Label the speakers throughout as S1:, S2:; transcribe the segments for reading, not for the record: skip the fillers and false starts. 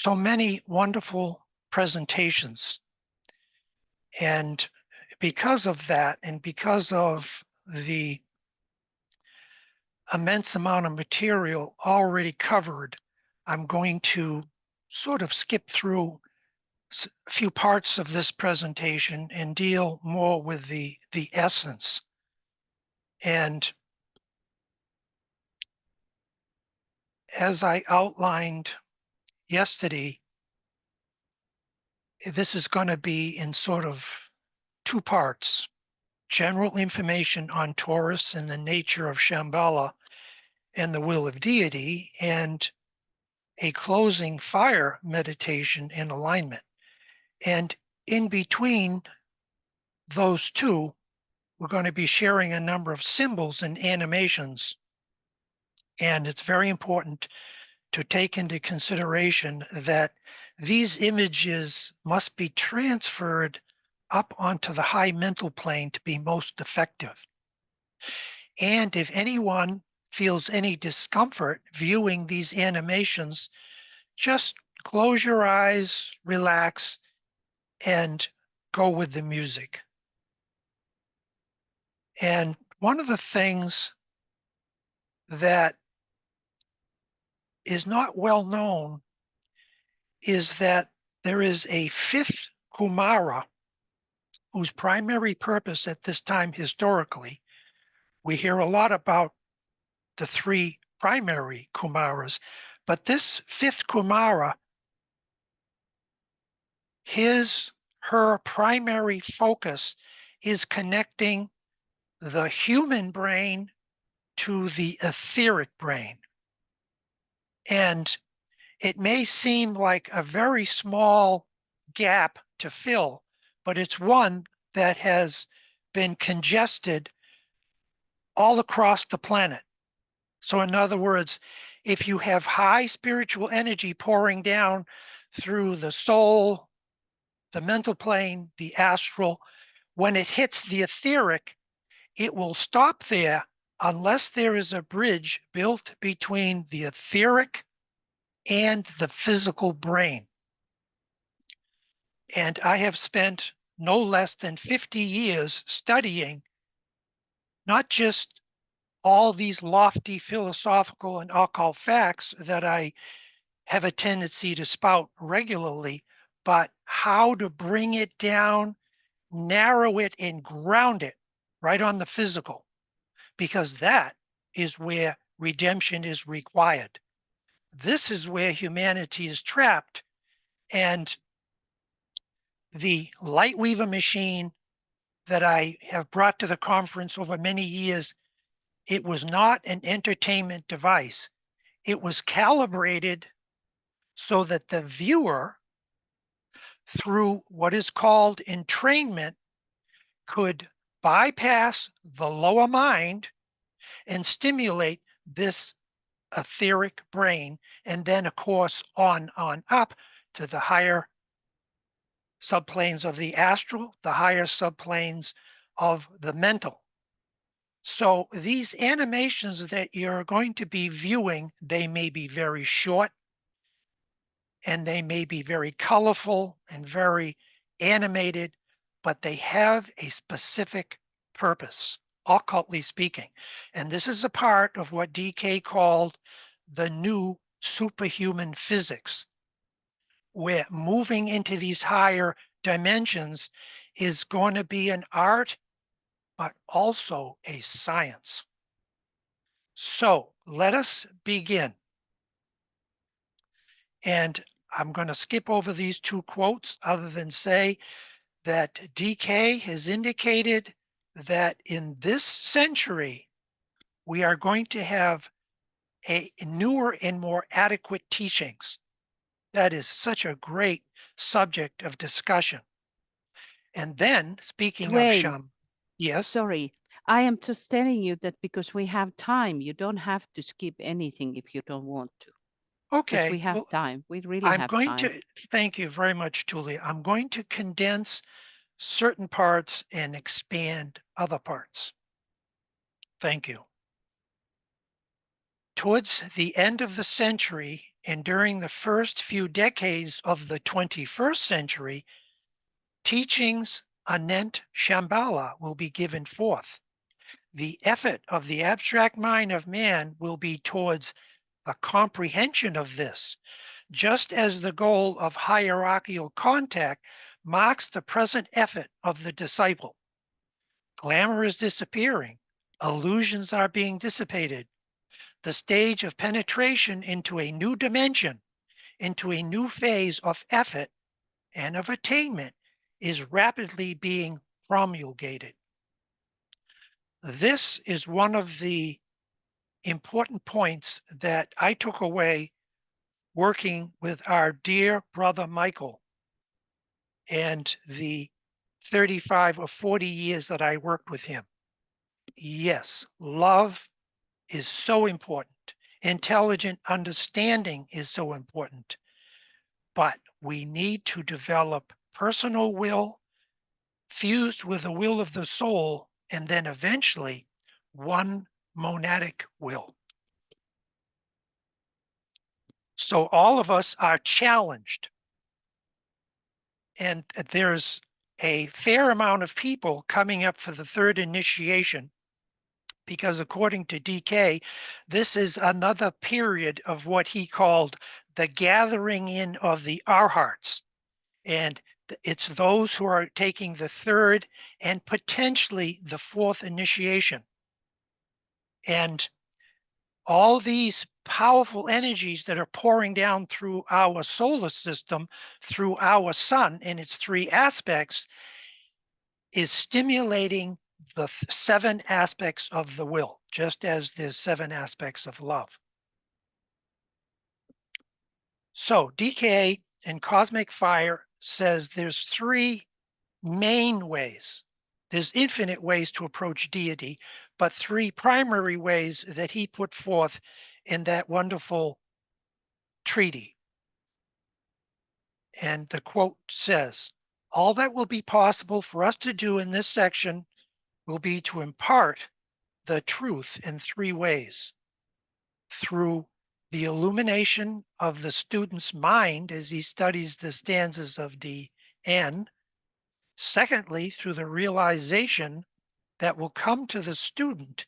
S1: so many wonderful presentations. And because of that, and because of the immense amount of material already covered, I'm going to sort of skip through a few parts of this presentation and deal more with the essence. And as I outlined yesterday, this is going to be in sort of two parts: general information on Taurus and the nature of Shamballa and the will of deity, and a closing fire meditation and alignment. And in between those two, we're going to be sharing a number of symbols and animations. And it's very important to take into consideration that these images must be transferred up onto the high mental plane to be most effective. And if anyone feels any discomfort viewing these animations, just close your eyes, relax, and go with the music. And one of the things that is not well known is that there is a fifth Kumara whose primary purpose at this time historically, we hear a lot about the three primary Kumaras, but this fifth Kumara, her primary focus is connecting the human brain to the etheric brain. And it may seem like a very small gap to fill, but it's one that has been congested all across the planet. So in other words, if you have high spiritual energy pouring down through the soul, the mental plane, the astral, when it hits the etheric, it will stop there unless there is a bridge built between the etheric and the physical brain. And I have spent no less than 50 years studying not just all these lofty philosophical and occult facts that I have a tendency to spout regularly, but how to bring it down, narrow it, and ground it right on the physical, because that is where redemption is required. This is where humanity is trapped. And the Lightweaver machine that I have brought to the conference over many years, it was not an entertainment device. It was calibrated so that the viewer, through what is called entrainment, could bypass the lower mind and stimulate this etheric brain, and then of course on up to the higher subplanes of the astral, the higher subplanes of the mental. So these animations that you're going to be viewing, they may be very short, and they may be very colorful and very animated, but they have a specific purpose, occultly speaking. And this is a part of what DK called the new superhuman physics, where moving into these higher dimensions is going to be an art, but also a science. So let us begin. And I'm going to skip over these two quotes other than say that DK has indicated that in this century, we are going to have a newer and more adequate teachings. That is such a great subject of discussion. And then speaking of
S2: Duane,
S1: yes,
S2: sorry, I am just telling you that because we have time, you don't have to skip anything if you don't want to. Because we
S1: okay.
S2: have
S1: Well,
S2: time. We really
S1: I'm
S2: have
S1: going
S2: time.
S1: to thank you very much, Julia. I'm going to condense certain parts and expand other parts. Thank you. Towards the end of the century, And during the first few decades of the 21st century, teachings anent Shamballa will be given forth. The effort of the abstract mind of man will be towards the comprehension of this, just as the goal of hierarchical contact marks the present effort of the disciple. Glamour is disappearing, illusions are being dissipated. The stage of penetration into a new dimension, into a new phase of effort and of attainment is rapidly being promulgated. This is one of the important points that I took away working with our dear brother Michael and the 35 or 40 years that I worked with him. Yes, love is so important. Intelligent understanding is so important. But we need to develop personal will fused with the will of the soul, and then eventually one monadic will. So all of us are challenged. And there's a fair amount of people coming up for the third initiation because according to DK, this is another period of what he called the gathering in of the Arhats. And it's those who are taking the third and potentially the fourth initiation. And all these powerful energies that are pouring down through our solar system, through our sun in its three aspects, is stimulating the 7 aspects of the will, just as there's 7 aspects of love. So DK and Cosmic Fire says there's 3 main ways. There's infinite ways to approach deity, but 3 primary ways that he put forth in that wonderful treaty. And the quote says, all that will be possible for us to do in this section will be to impart the truth in 3 ways. Through the illumination of the student's mind as he studies the stanzas of DN. Secondly, through the realization that will come to the student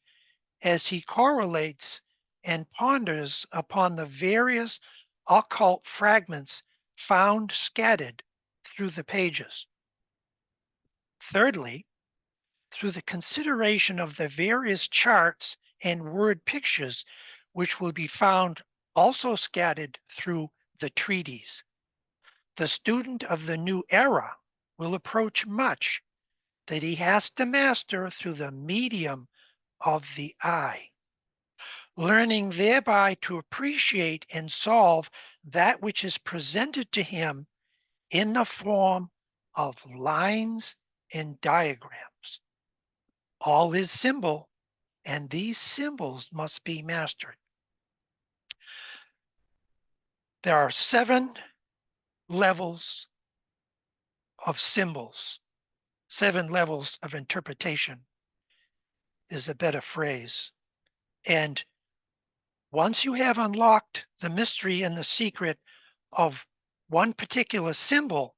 S1: as he correlates and ponders upon the various occult fragments found scattered through the pages. Thirdly, through the consideration of the various charts and word pictures which will be found also scattered through the treaties. The student of the new era will approach much that he has to master through the medium of the eye, learning thereby to appreciate and solve that which is presented to him in the form of lines and diagrams. All is symbol, and these symbols must be mastered. There are 7 levels of symbols, 7 levels of interpretation is a better phrase. And once you have unlocked the mystery and the secret of one particular symbol,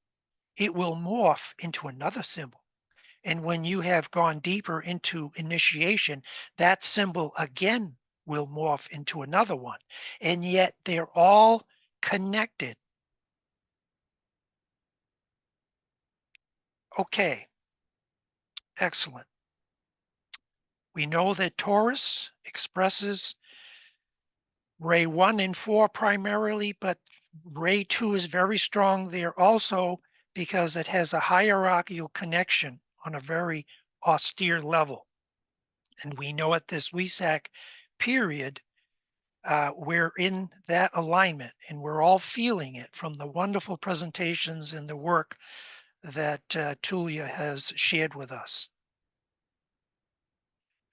S1: it will morph into another symbol. And when you have gone deeper into initiation, that symbol again will morph into another one. And yet they're all connected. Okay, excellent. We know that Taurus expresses ray 1 and 4 primarily, but ray 2 is very strong there also because it has a hierarchical connection on a very austere level. And we know at this WESAK period, we're in that alignment and we're all feeling it from the wonderful presentations and the work that Tulia has shared with us.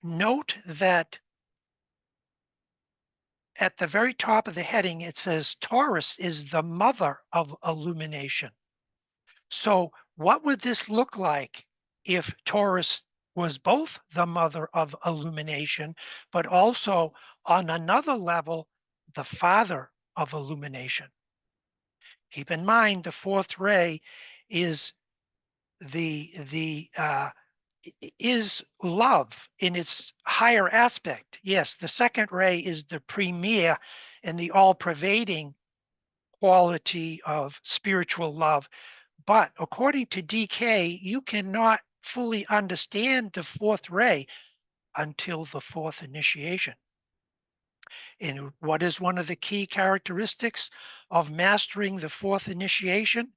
S1: Note that at the very top of the heading, it says Taurus is the mother of illumination. So what would this look like if Taurus was both the mother of illumination, but also on another level, the father of illumination. Keep in mind, the fourth ray is is love in its higher aspect. Yes, the second ray is the premier and the all-pervading quality of spiritual love. But according to DK, you cannot fully understand the fourth ray until the fourth initiation. And what is one of the key characteristics of mastering the fourth initiation?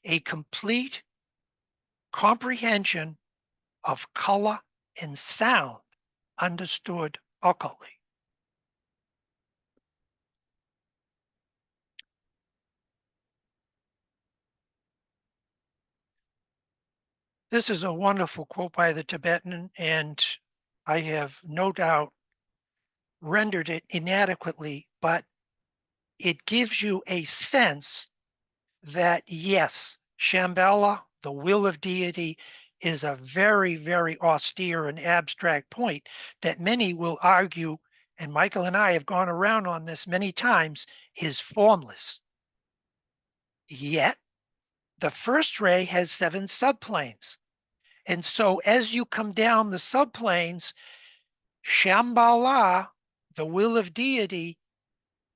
S1: A complete comprehension of color and sound understood occultly. This is a wonderful quote by the Tibetan, and I have no doubt rendered it inadequately, but it gives you a sense that yes, Shamballa, the will of deity, is a very, very austere and abstract point that many will argue, and Michael and I have gone around on this many times, is formless. Yet, the first ray has 7 subplanes. And so as you come down the subplanes, Shamballa, the will of deity,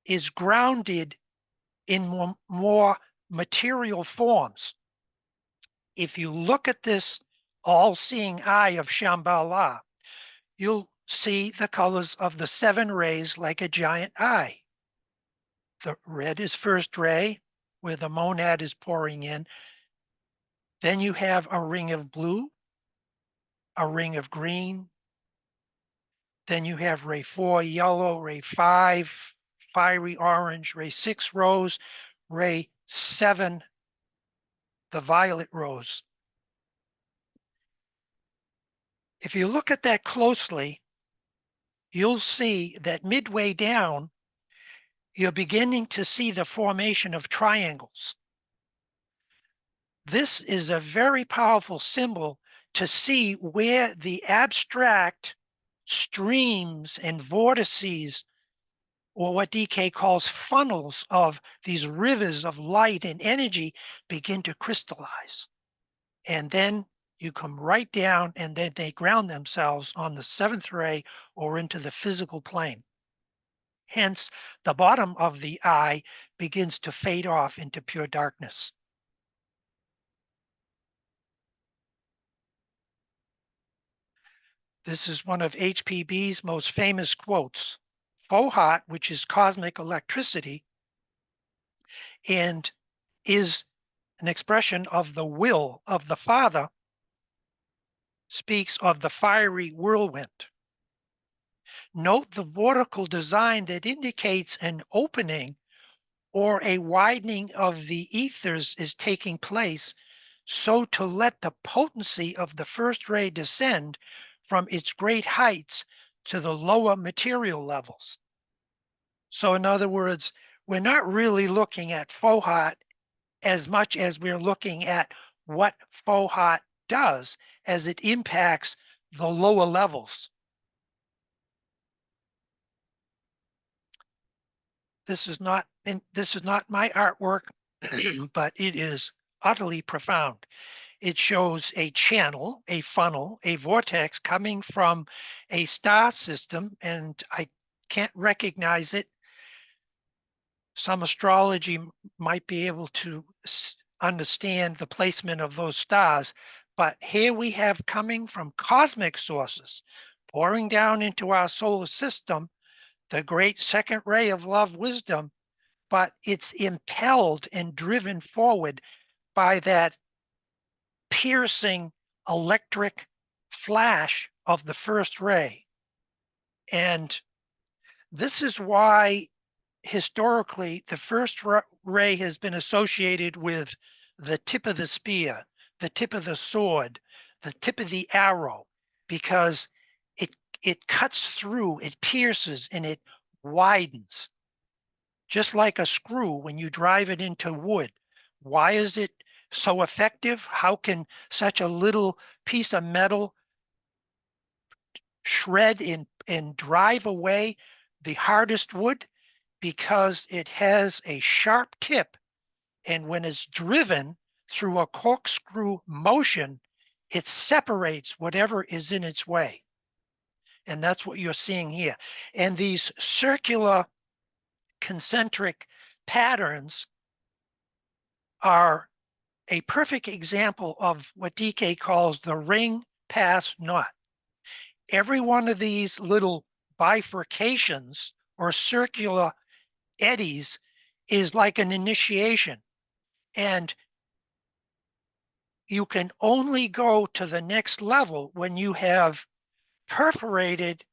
S1: is grounded in more material forms. If you look at this all-seeing eye of Shamballa, you'll see the colors of the 7 rays like a giant eye. The red is first ray, where the monad is pouring in. Then you have a ring of blue, a ring of green. Then you have ray 4, yellow, ray 5, fiery orange, ray 6, rose, ray 7, the violet rose. If you look at that closely, you'll see that midway down, you're beginning to see the formation of triangles. This is a very powerful symbol to see where the abstract streams and vortices, or what DK calls funnels of these rivers of light and energy, begin to crystallize. And then you come right down, and then they ground themselves on the 7th ray or into the physical plane. Hence, the bottom of the eye begins to fade off into pure darkness. This is one of HPB's most famous quotes. Fohat, which is cosmic electricity, and is an expression of the will of the Father, speaks of the fiery whirlwind. Note the vortical design that indicates an opening or a widening of the ethers is taking place, so to let the potency of the first ray descend from its great heights to the lower material levels. So in other words, we're not really looking at Fohat as much as we're looking at what Fohat does as it impacts the lower levels. This is not my artwork, but it is utterly profound. It shows a channel, a funnel, a vortex coming from a star system, and I can't recognize it. Some astrology might be able to understand the placement of those stars, but here we have coming from cosmic sources, pouring down into our solar system, the great second ray of love wisdom, but it's impelled and driven forward by that piercing electric flash of the first ray. And this is why historically the first ray has been associated with the tip of the spear, the tip of the sword, the tip of the arrow, because it cuts through, it pierces, and it widens. Just like a screw when you drive it into wood. Why is it so effective? How can such a little piece of metal shred and drive away the hardest wood? because it has a sharp tip, and when it's driven through a corkscrew motion, it separates whatever is in its way. And that's what you're seeing here. And these circular concentric patterns are a perfect example of what DK calls the ring pass knot. Every one of these little bifurcations or circular eddies is like an initiation. And you can only go to the next level when you have perforated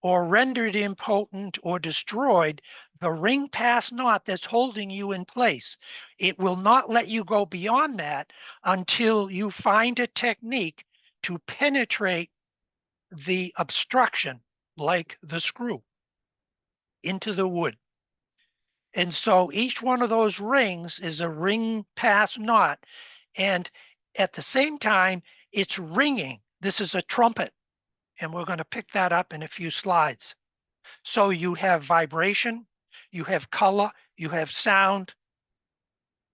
S1: or rendered impotent or destroyed the ring pass knot that's holding you in place. It will not let you go beyond that until you find a technique to penetrate the obstruction, like the screw, into the wood. And so each one of those rings is a ring pass knot. And at the same time, it's ringing. This is a trumpet. And we're going to pick that up in a few slides. So you have vibration, you have color, you have sound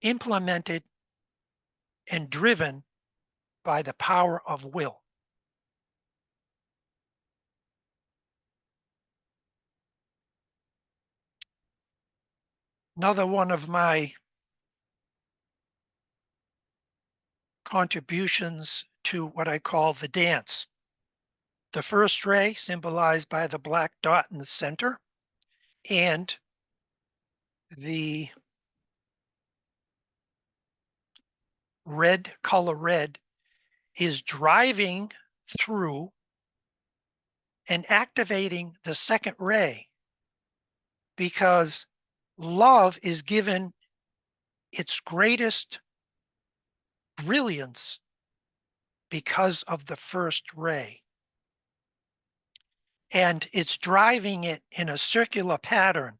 S1: implemented and driven by the power of will. Another one of my contributions to what I call the dance. The first ray symbolized by the black dot in the center, and the color red is driving through and activating the second ray, because love is given its greatest brilliance because of the first ray. And it's driving it in a circular pattern.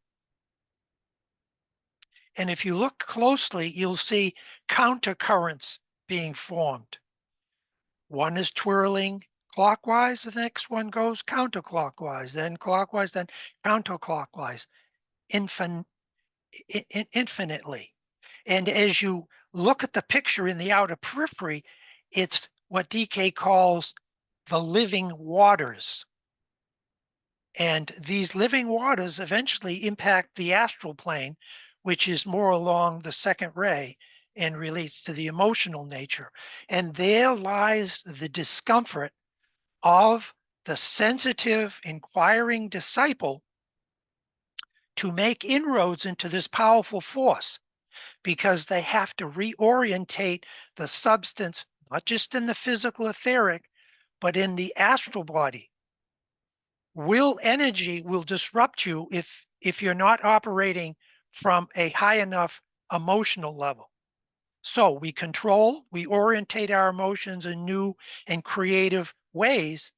S1: And if you look closely, you'll see countercurrents being formed. One is twirling clockwise, the next one goes counterclockwise, then clockwise, then counterclockwise, infinitely. And as you look at the picture in the outer periphery, it's what DK calls the living waters. And these living waters eventually impact the astral plane, which is more along the second ray and relates to the emotional nature. And there lies the discomfort of the sensitive, inquiring disciple to make inroads into this powerful force, because they have to reorientate the substance, not just in the physical etheric, but in the astral body. Will energy will disrupt you if you're not operating from a high enough emotional level. So we control, we orientate our emotions in new and creative ways,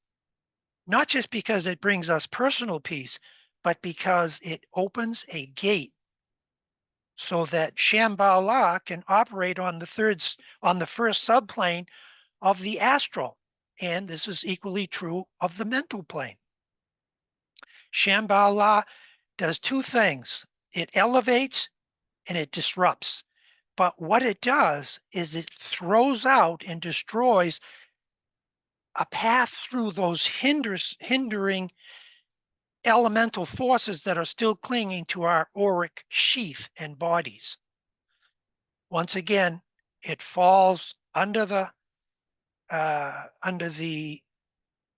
S1: not just because it brings us personal peace, but because it opens a gate so that Shamballa can operate on the first subplane of the astral. And this is equally true of the mental plane. Shamballa does two things. It elevates and it disrupts. But what it does is it throws out and destroys a path through those hindering elemental forces that are still clinging to our auric sheath and bodies. Once again, it falls under the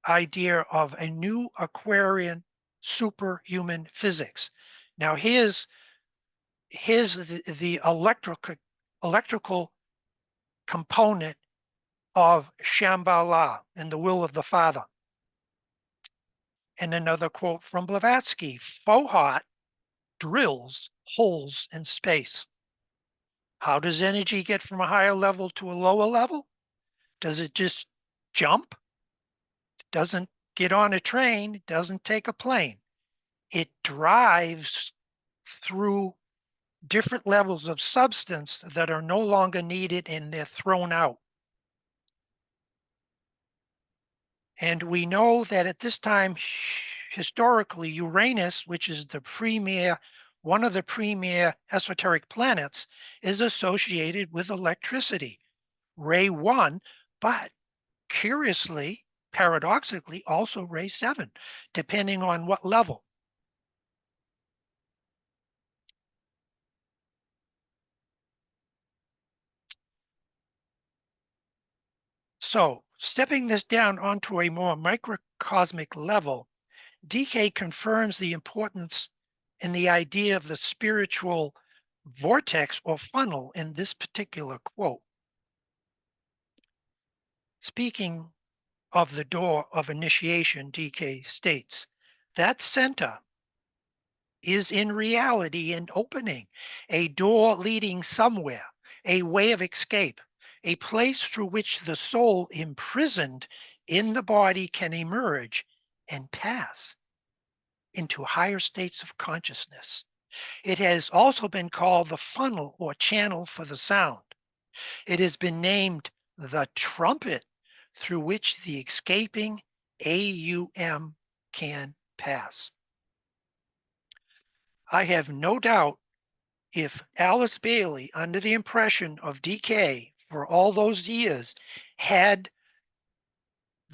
S1: idea of a new Aquarian superhuman physics. Now here's the electrical component of Shamballa and the will of the Father. And another quote from Blavatsky: Fohat drills holes in space. How does energy get from a higher level to a lower level? Does it just jump? It doesn't get on a train, it doesn't take a plane. It drives through different levels of substance that are no longer needed and they're thrown out. And we know that at this time, historically, Uranus, which is the premier one of the premier esoteric planets, is associated with electricity, ray 1, but curiously, paradoxically, also ray 7, depending on what level. So, stepping this down onto a more microcosmic level, DK confirms the importance in the idea of the spiritual vortex or funnel in this particular quote. Speaking of the door of initiation, DK states, that center is in reality an opening, a door leading somewhere, a way of escape, a place through which the soul imprisoned in the body can emerge and pass into higher states of consciousness. It has also been called the funnel or channel for the sound. It has been named the trumpet through which the escaping AUM can pass. I have no doubt if Alice Bailey, under the impression of DK for all those years, had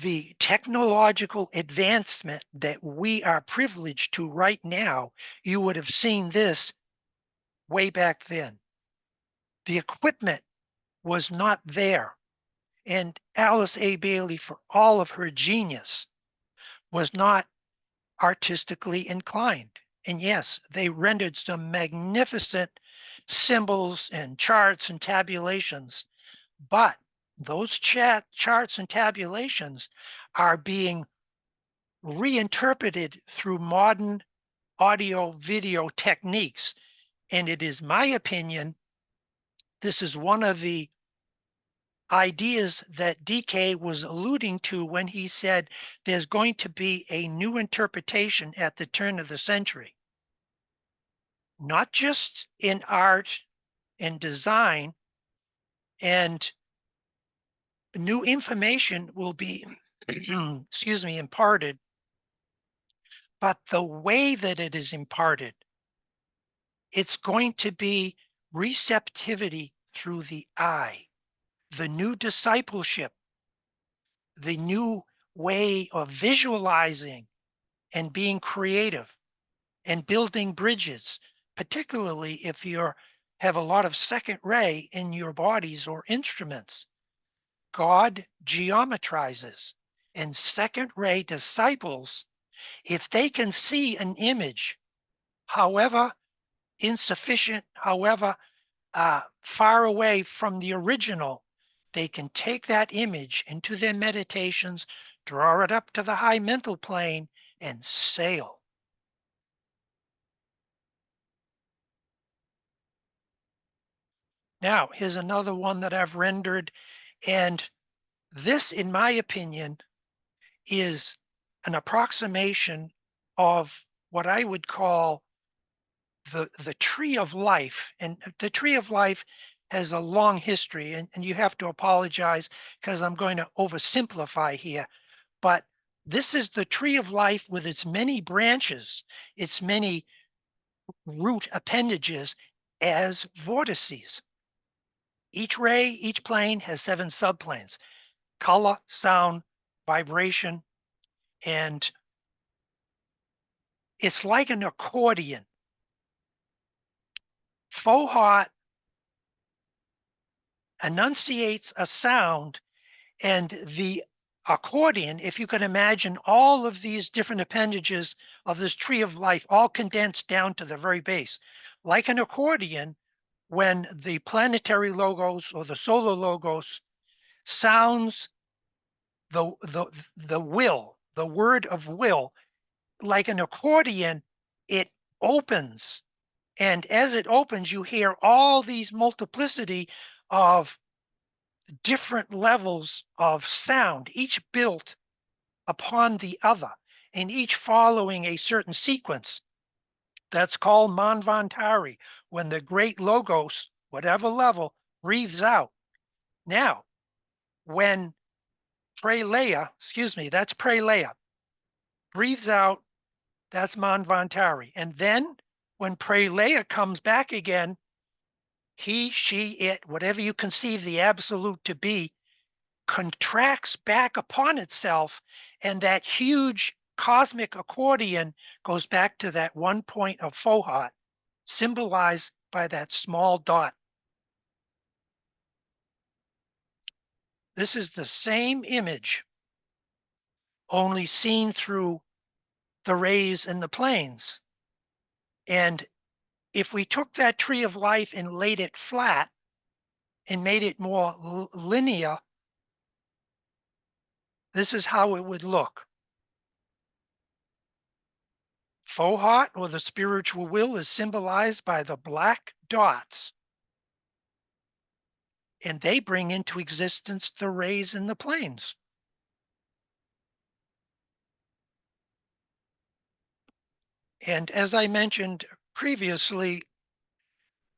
S1: the technological advancement that we are privileged to right now, you would have seen this way back then. The equipment was not there. And Alice A. Bailey, for all of her genius, was not artistically inclined. And yes, they rendered some magnificent symbols and charts and tabulations, but those charts and tabulations are being reinterpreted through modern audio video techniques. And it is my opinion, this is one of the ideas that DK was alluding to when he said there's going to be a new interpretation at the turn of the century, not just in art and design, and new information will be excuse me, imparted, but the way that it is imparted, it's going to be receptivity through the eye, the new discipleship, the new way of visualizing and being creative and building bridges, particularly if you have a lot of second ray in your bodies or instruments. God geometrizes, and second ray disciples, if they can see an image, however insufficient, however far away from the original, they can take that image into their meditations, draw it up to the high mental plane, and sail. Now, here's another one that I've rendered, and this, in my opinion, is an approximation of what I would call the tree of life. And the tree of life has a long history, and you have to apologize because I'm going to oversimplify here. But this is the tree of life with its many branches, its many root appendages as vortices. Each ray, each plane has 7 subplanes: color, sound, vibration, and it's like an accordion. Faux enunciates a sound, and the accordion, if you can imagine all of these different appendages of this tree of life, all condensed down to the very base, like an accordion, when the planetary logos or the solar logos sounds the will, the word of will, like an accordion, it opens. And as it opens, you hear all these multiplicity of different levels of sound, each built upon the other, and each following a certain sequence. That's called Manvantari, when the great logos, whatever level, breathes out. Now, when Pralaya, that's Pralaya, breathes out, that's Manvantari. And then when Pralaya comes back again, he, she, it, whatever you conceive the absolute to be, contracts back upon itself, and that huge cosmic accordion goes back to that one point of Fohat, symbolized by that small dot. This is the same image, only seen through the rays and the planes. And if we took that tree of life and laid it flat and made it more linear, this is how it would look. Fohat, or the spiritual will, is symbolized by the black dots, and they bring into existence the rays and the planes. And as I mentioned previously,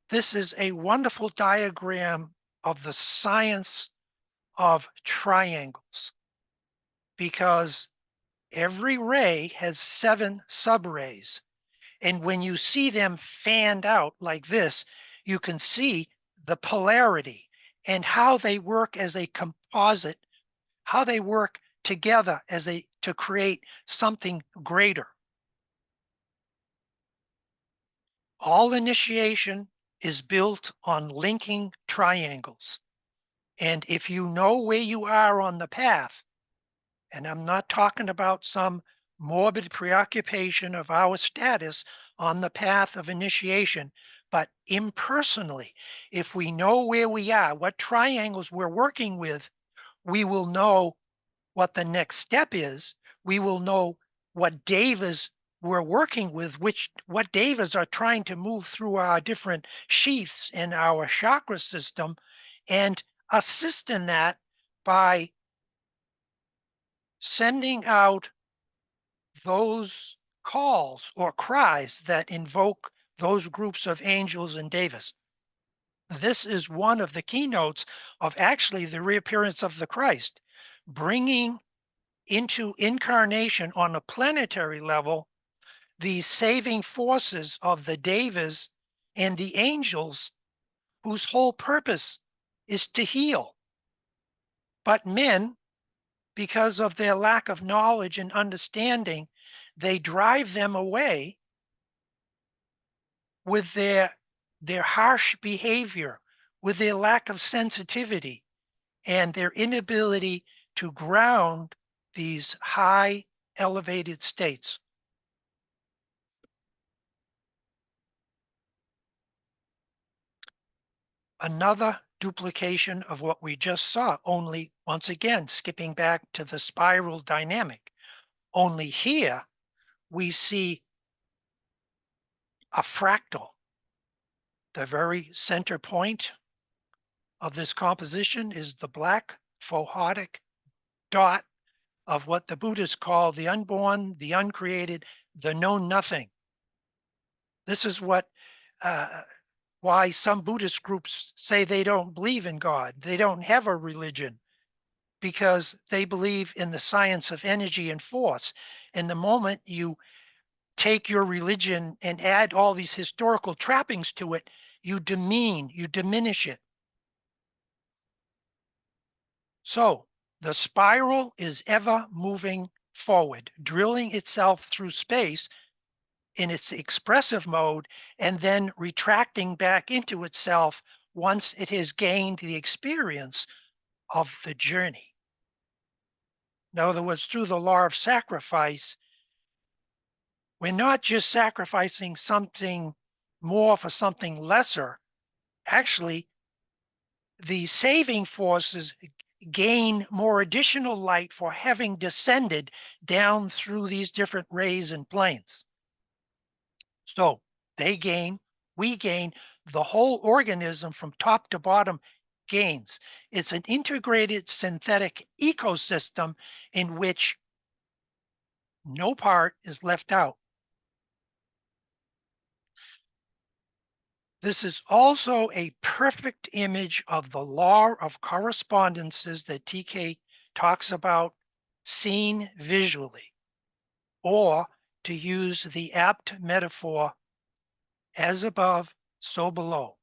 S1: this is a wonderful diagram of the science of triangles, because every ray has 7 subrays. And when you see them fanned out like this, you can see the polarity and how they work as a composite, how they work together as to create something greater. All initiation is built on linking triangles. And if you know where you are on the path, and I'm not talking about some morbid preoccupation of our status on the path of initiation, but impersonally, if we know where we are, what triangles we're working with, we will know what the next step is. We will know what devas we're working with, what devas are trying to move through our different sheaths in our chakra system, and assist in that by sending out those calls or cries that invoke those groups of angels and devas. This is one of the keynotes of actually the reappearance of the Christ, bringing into incarnation on a planetary level the saving forces of the devas and the angels, whose whole purpose is to heal. But men, because of their lack of knowledge and understanding, they drive them away with their harsh behavior, with their lack of sensitivity, and their inability to ground these high elevated states. Another duplication of what we just saw, only once again, skipping back to the spiral dynamic. Only here we see a fractal. The very center point of this composition is the black fohatic dot of what the Buddhists call the unborn, the uncreated, the known nothing. This is what why some Buddhist groups say they don't believe in God. They don't have a religion, because they believe in the science of energy and force. And the moment you take your religion and add all these historical trappings to it, you diminish it. So the spiral is ever moving forward, drilling itself through space in its expressive mode, and then retracting back into itself once it has gained the experience of the journey. In other words, through the law of sacrifice, we're not just sacrificing something more for something lesser. Actually, the saving forces gain more additional light for having descended down through these different rays and planes. So they gain, we gain, the whole organism from top to bottom gains. It's an integrated synthetic ecosystem in which no part is left out. This is also a perfect image of the law of correspondences that TK talks about, seen visually, or to use the apt metaphor, as above, so below.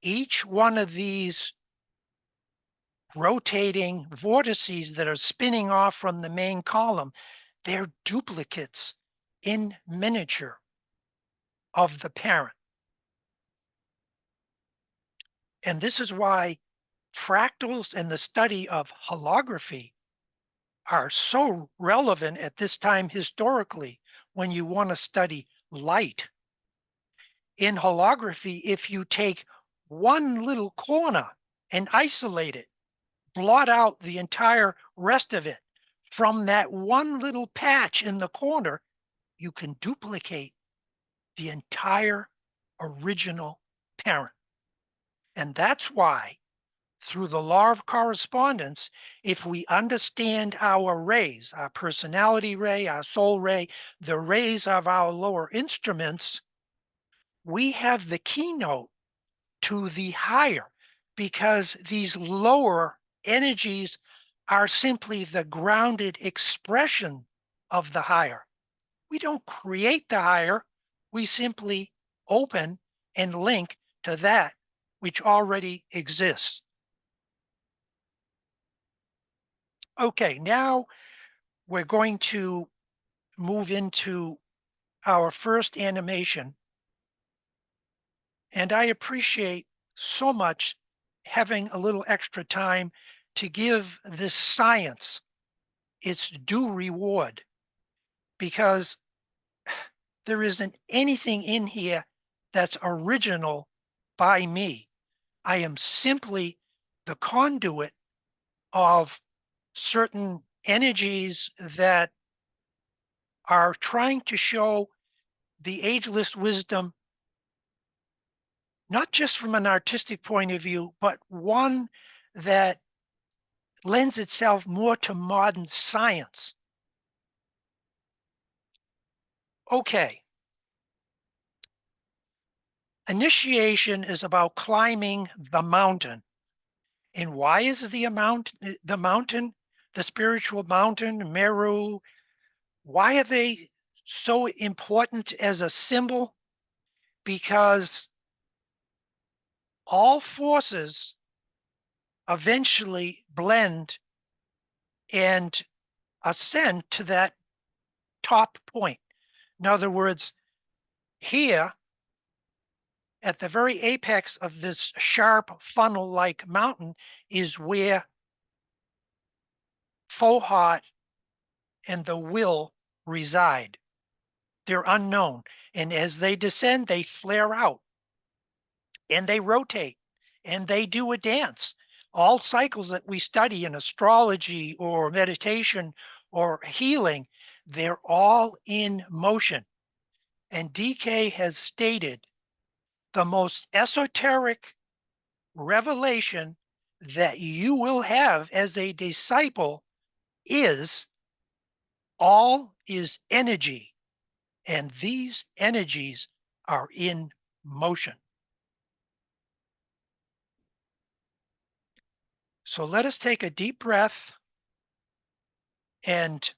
S1: Each one of these rotating vortices that are spinning off from the main column, they're duplicates in miniature of the parent. And this is why fractals and the study of holography are so relevant at this time historically when you want to study light. In holography, if you take one little corner and isolate it, blot out the entire rest of it, from that one little patch in the corner, you can duplicate the entire original parent. And that's why, through the law of correspondence, if we understand our rays, our personality ray, our soul ray, the rays of our lower instruments, we have the keynote to the higher, because these lower energies are simply the grounded expression of the higher. We don't create the higher, we simply open and link to that which already exists. Okay, now we're going to move into our first animation. And I appreciate so much having a little extra time to give this science its due reward, because there isn't anything in here that's original by me. I am simply the conduit of certain energies that are trying to show the ageless wisdom, not just from an artistic point of view, but one that lends itself more to modern science. Okay. Initiation is about climbing the mountain. And why is the mountain, the spiritual mountain, Meru, why are they so important as a symbol? Because all forces eventually blend and ascend to that top point. In other words, here at the very apex of this sharp funnel-like mountain is where Fohat and the will reside. They're unknown. And as they descend, they flare out and they rotate and they do a dance. All cycles that we study in astrology or meditation or healing, they're all in motion. And DK has stated the most esoteric revelation that you will have as a disciple is all is energy, and these energies are in motion. So let us take a deep breath and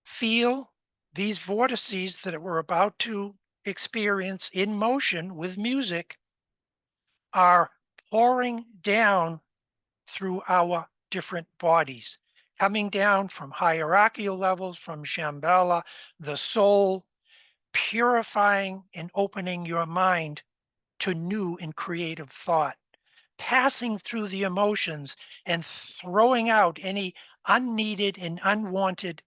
S1: feel these vortices that we're about to experience in motion with music are pouring down through our different bodies, coming down from hierarchical levels, from Shamballa, the soul, purifying and opening your mind to new and creative thought, passing through the emotions and throwing out any unneeded and unwanted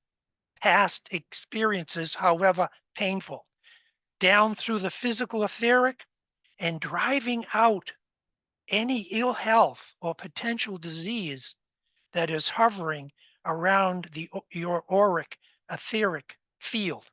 S1: past experiences, however painful, down through the physical etheric and driving out any ill health or potential disease that is hovering around your auric etheric field.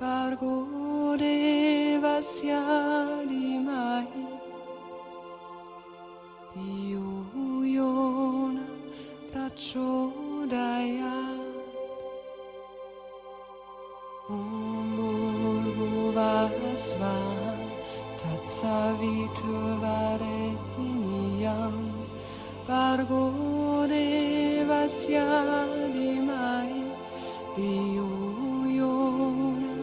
S3: Bargo devasya mai Yuna prachodaya Bhuvasva tatsaviturvareniyam Bargo devasya mai Yuna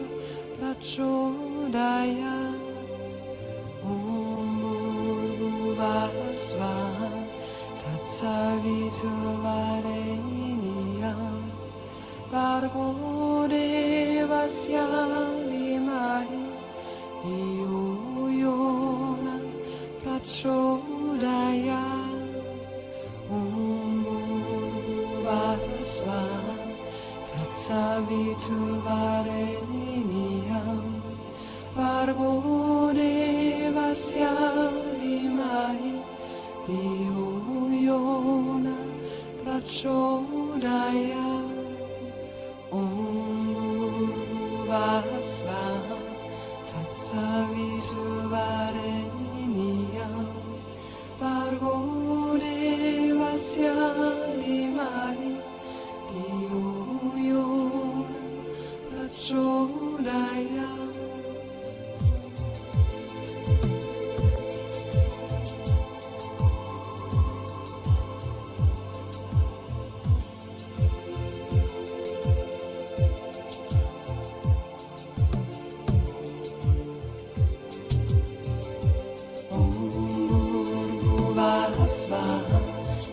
S3: prachodaya Bhuvasva tatsaviturvareniyam Bargo devasya mai Yuna prachodaya Bhuvasva tatsaviturvareniyam Bargo devasya mai Yuna prachodaya Bhuvasva tatsaviturvareniyam Bargo devasya mai Yuna prachodaya Bhuvasva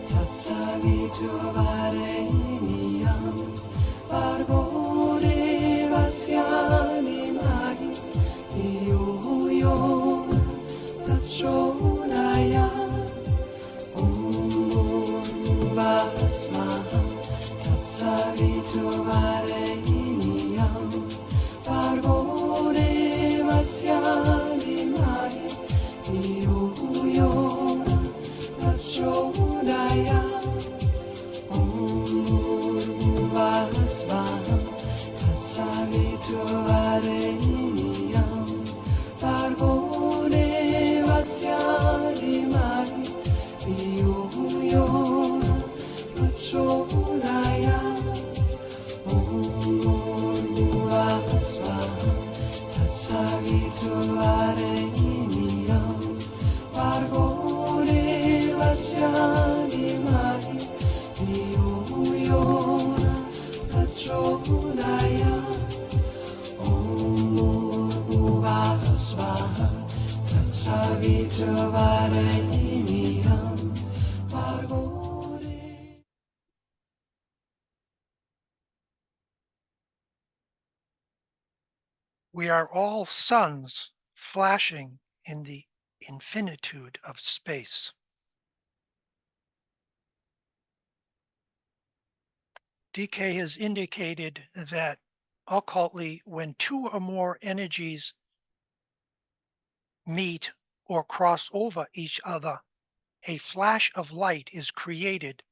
S3: tatsaviturvareniyam Bargo devasya mai Yuna prachodaya Bhuvasva tatsaviturvareniyam Bargo devasya mai Yuna prachodaya Bhuvasva tatsaviturvareniyam Bargo devasya mai Yuna prachodaya Bhuvasva tatsaviturvareniyam Bargo devasya mai Yuna prachodaya Bhuvasva tatsaviturvareniyam Bargo
S1: We are all suns flashing in the infinitude of space. DK has indicated that occultly, when two or more energies meet or cross over each other, a flash of light is created,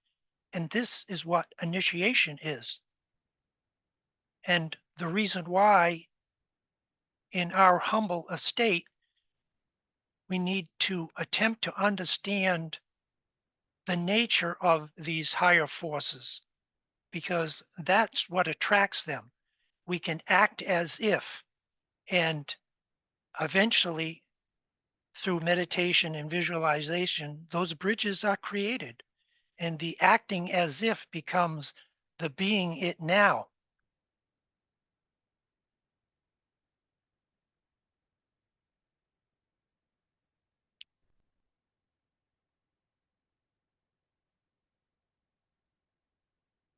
S1: and this is what initiation is. And the reason why, in our humble estate, we need to attempt to understand the nature of these higher forces, because that's what attracts them. We can act as if, and eventually, through meditation and visualization, those bridges are created, and the acting as if becomes the being it now.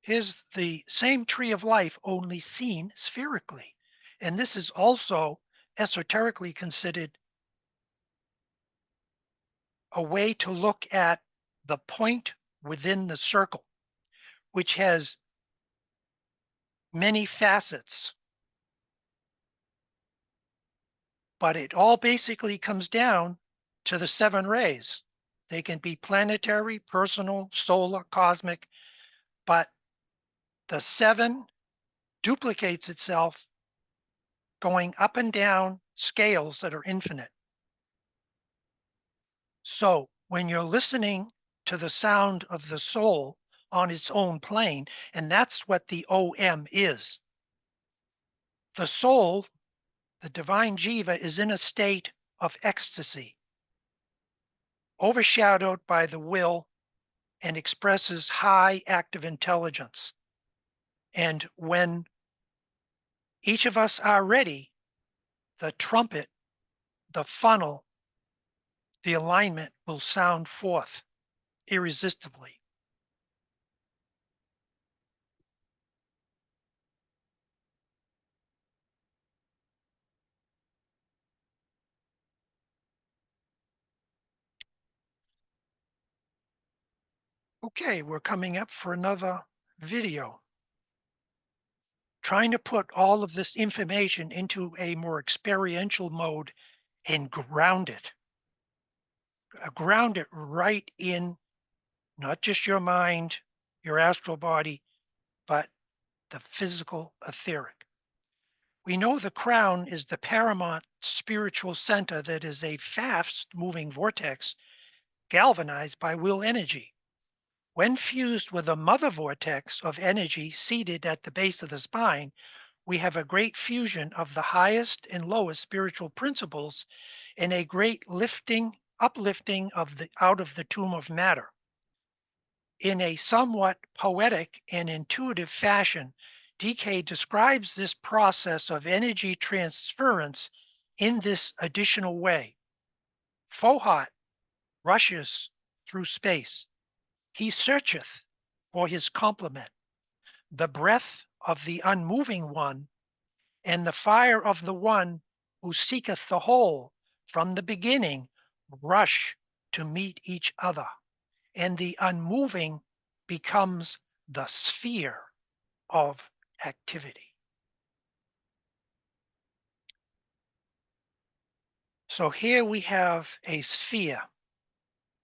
S1: Is the same tree of life, only seen spherically. And this is also esoterically considered a way to look at the point within the circle, which has many facets. But it all basically comes down to the 7 rays. They can be planetary, personal, solar, cosmic, but the 7 duplicates itself going up and down scales that are infinite. So when you're listening to the sound of the soul on its own plane, and that's what the OM is. The soul, the divine Jiva, is in a state of ecstasy, overshadowed by the will, and expresses high active intelligence. And when each of us are ready, the trumpet, the funnel, the alignment will sound forth irresistibly. Okay, we're coming up for another video, trying to put all of this information into a more experiential mode and ground it. Ground it right in not just your mind, your astral body, but the physical etheric. We know the crown is the paramount spiritual center that is a fast moving vortex galvanized by will energy. When fused with a mother vortex of energy seated at the base of the spine, we have a great fusion of the highest and lowest spiritual principles and a great uplifting of the out of the tomb of matter. In a somewhat poetic and intuitive fashion, DK describes this process of energy transference in this additional way. Fohat rushes through space. He searcheth for his complement, the breath of the unmoving one, and the fire of the one who seeketh the whole from the beginning rush to meet each other, and the unmoving becomes the sphere of activity. So here we have a sphere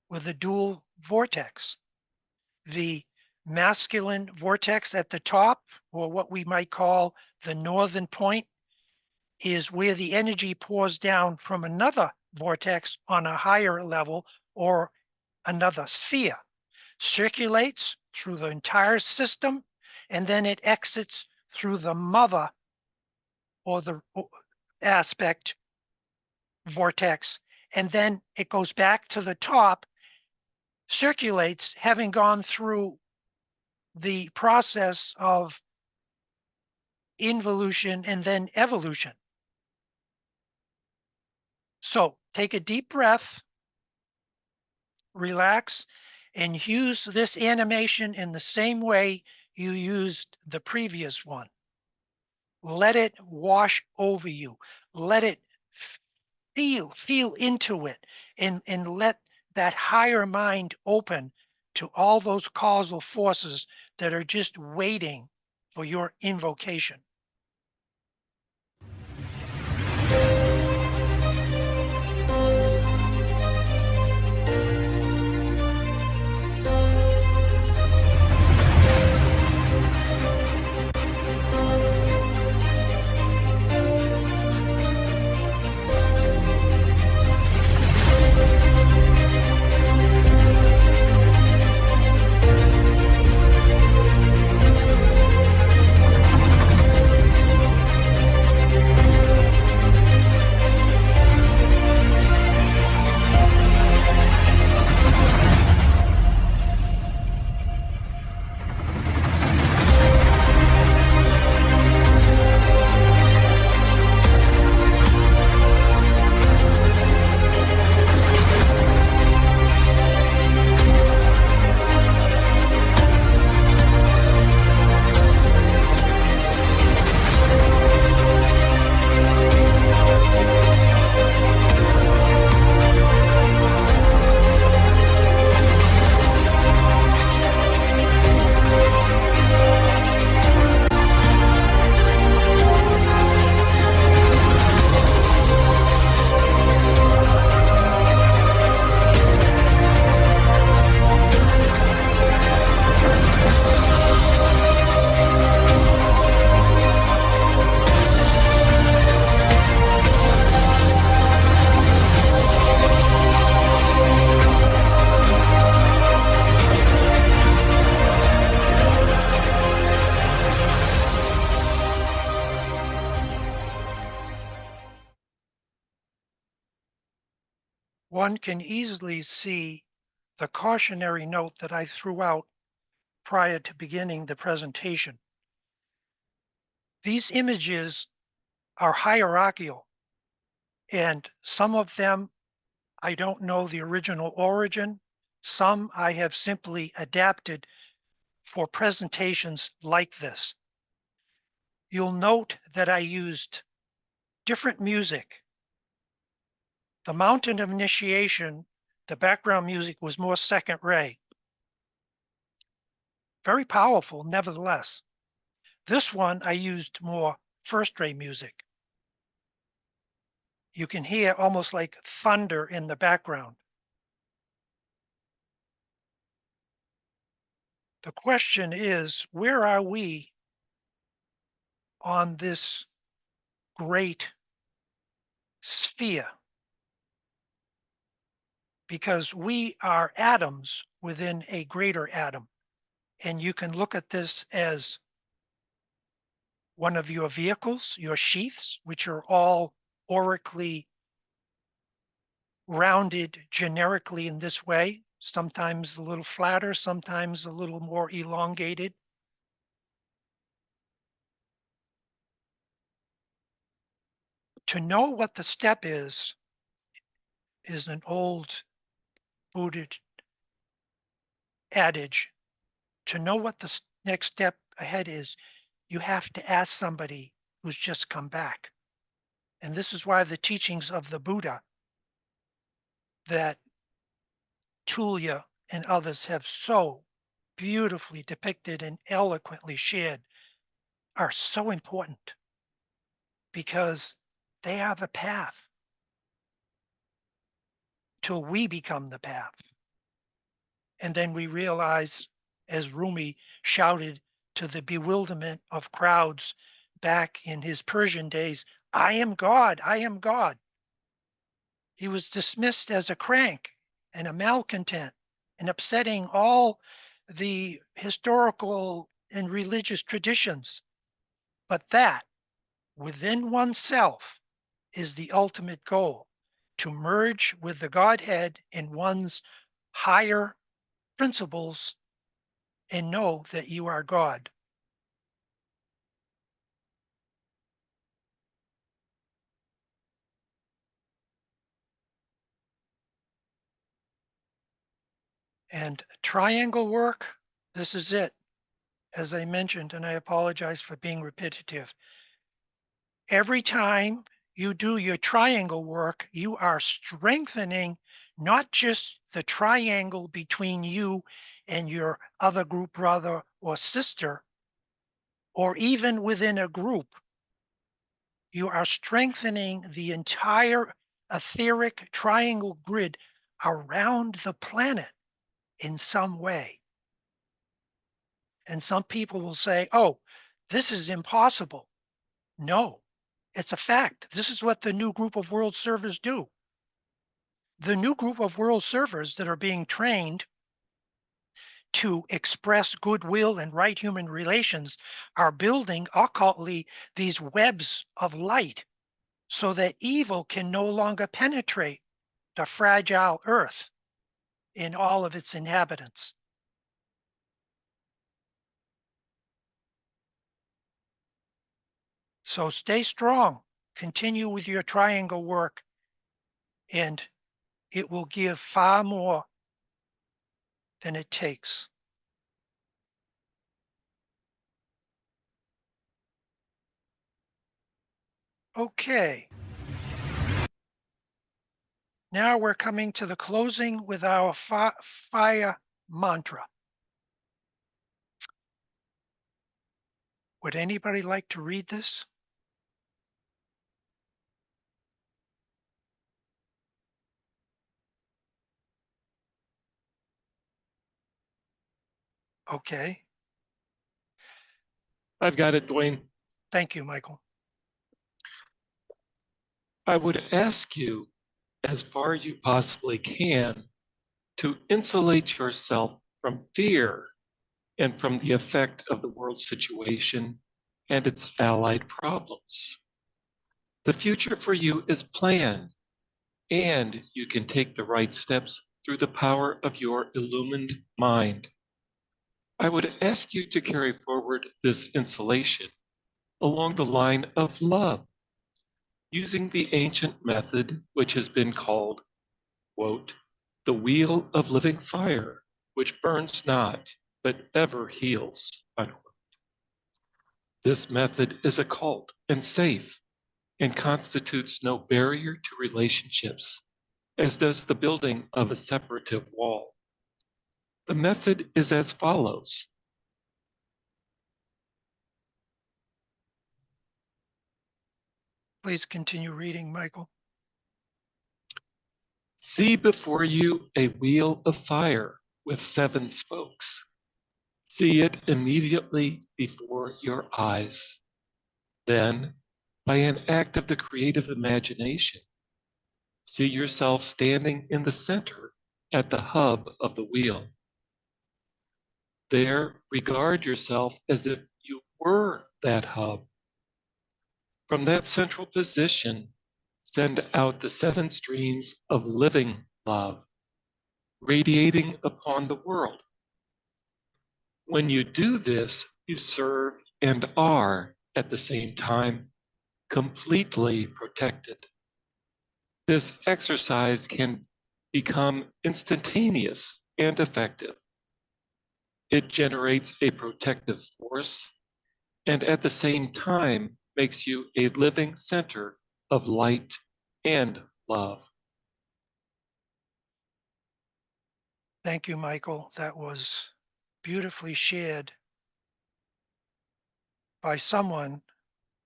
S1: with a dual vortex. The masculine vortex at the top, or what we might call the northern point, is where the energy pours down from another vortex on a higher level or another sphere, circulates through the entire system, and then it exits through the mother or the aspect vortex, and then it goes back to the top, circulates, having gone through the process of involution and then evolution. So take a deep breath, relax, and use this animation in the same way you used the previous one. Let it wash over you. Let it feel into it, and let that higher mind open to all those causal forces that are just waiting for your invocation. one can easily see the cautionary note that I threw out prior to beginning the presentation. These images are hierarchical, and some of them I don't know the original origin. Some I have simply adapted for presentations like this. You'll note that I used different music. The Mountain of Initiation, the background music was more second ray. Very powerful, nevertheless. This one I used more first ray music. You can hear almost like thunder in the background. The question is, where are we on this great sphere? Because we are atoms within a greater atom. And you can look at this as one of your vehicles, your sheaths, which are all aurically rounded generically in this way, sometimes a little flatter, sometimes a little more elongated. To know what the step is an old Buddhist adage. To know what the next step ahead is, you have to ask somebody who's just come back. And this is why the teachings of the Buddha that Tulya and others have so beautifully depicted and eloquently shared are so important, because they are the path till we become the path. And then we realize, as Rumi shouted to the bewilderment of crowds back in his Persian days, I am God, I am God. He was dismissed as a crank and a malcontent and upsetting all the historical and religious traditions. But that, within oneself, is the ultimate goal, to merge with the Godhead in one's higher principles and know that you are God. And triangle work, this is it. As I mentioned, and I apologize for being repetitive, every time you do your triangle work, you are strengthening not just the triangle between you and your other group brother or sister, or even within a group. You are strengthening the entire etheric triangle grid around the planet in some way. And some people will say, oh, this is impossible. No, it's a fact. This is what the new group of world servers do. The new group of world servers that are being trained to express goodwill and right human relations are building occultly these webs of light so that evil can no longer penetrate the fragile earth in all of its inhabitants. So stay strong, continue with your triangle work, and it will give far more than it takes. Okay. Now we're coming to the closing with our fire mantra. Would anybody like to read this? Okay.
S4: I've got it, Duane.
S1: Thank you, Michael.
S4: I would ask you, as far as you possibly can, to insulate yourself from fear and from the effect of the world situation and its allied problems. The future for you is planned. and you can take the right steps through the power of your illumined mind. I would ask you to carry forward this insulation along the line of love, using the ancient method which has been called, quote, the wheel of living fire, which burns not, but ever heals, unquote. This method is occult and safe and constitutes no barrier to relationships, as does the building of a separative wall. The method is as follows.
S1: Please continue reading, Michael.
S4: See before you a wheel of fire with 7 spokes. See it immediately before your eyes. Then, by an act of the creative imagination, see yourself standing in the center at the hub of the wheel. There, regard yourself as if you were that hub. From that central position, send out the 7 streams of living love, radiating upon the world. When you do this, you serve and are, at the same time, completely protected. This exercise can become instantaneous and effective. It generates a protective force and at the same time makes you a living center of light and love.
S1: Thank you, Michael. That was beautifully shared by someone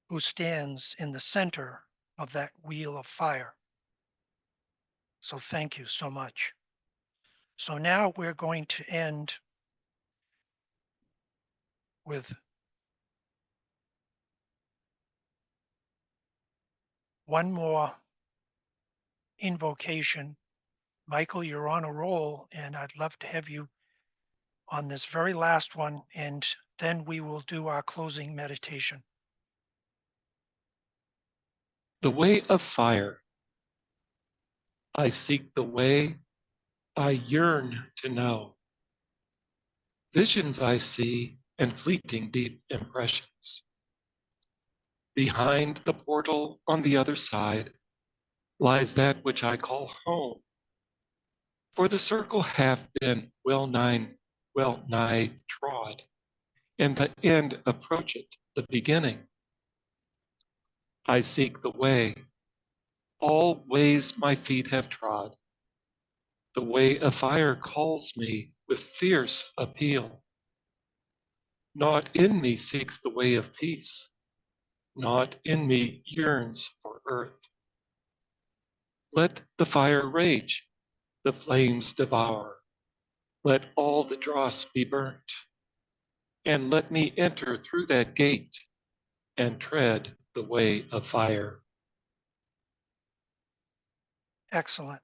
S1: who stands in the center of that wheel of fire. So thank you so much. So now we're going to end with one more invocation. Michael, you're on a roll, and I'd love to have you on this very last one, and then we will do our closing meditation.
S4: The way of fire. I seek the way I yearn to know. Visions I see and fleeting deep impressions. Behind the portal on the other side lies that which I call home. For the circle hath been well nigh trod, and the end approacheth the beginning. I seek the way. All ways my feet have trod. The way of fire calls me with fierce appeal. Naught in me seeks the way of peace. Naught in me yearns for earth. Let the fire rage, the flames devour. Let all the dross be burnt. And let me enter through that gate and tread the way of fire.
S1: Excellent.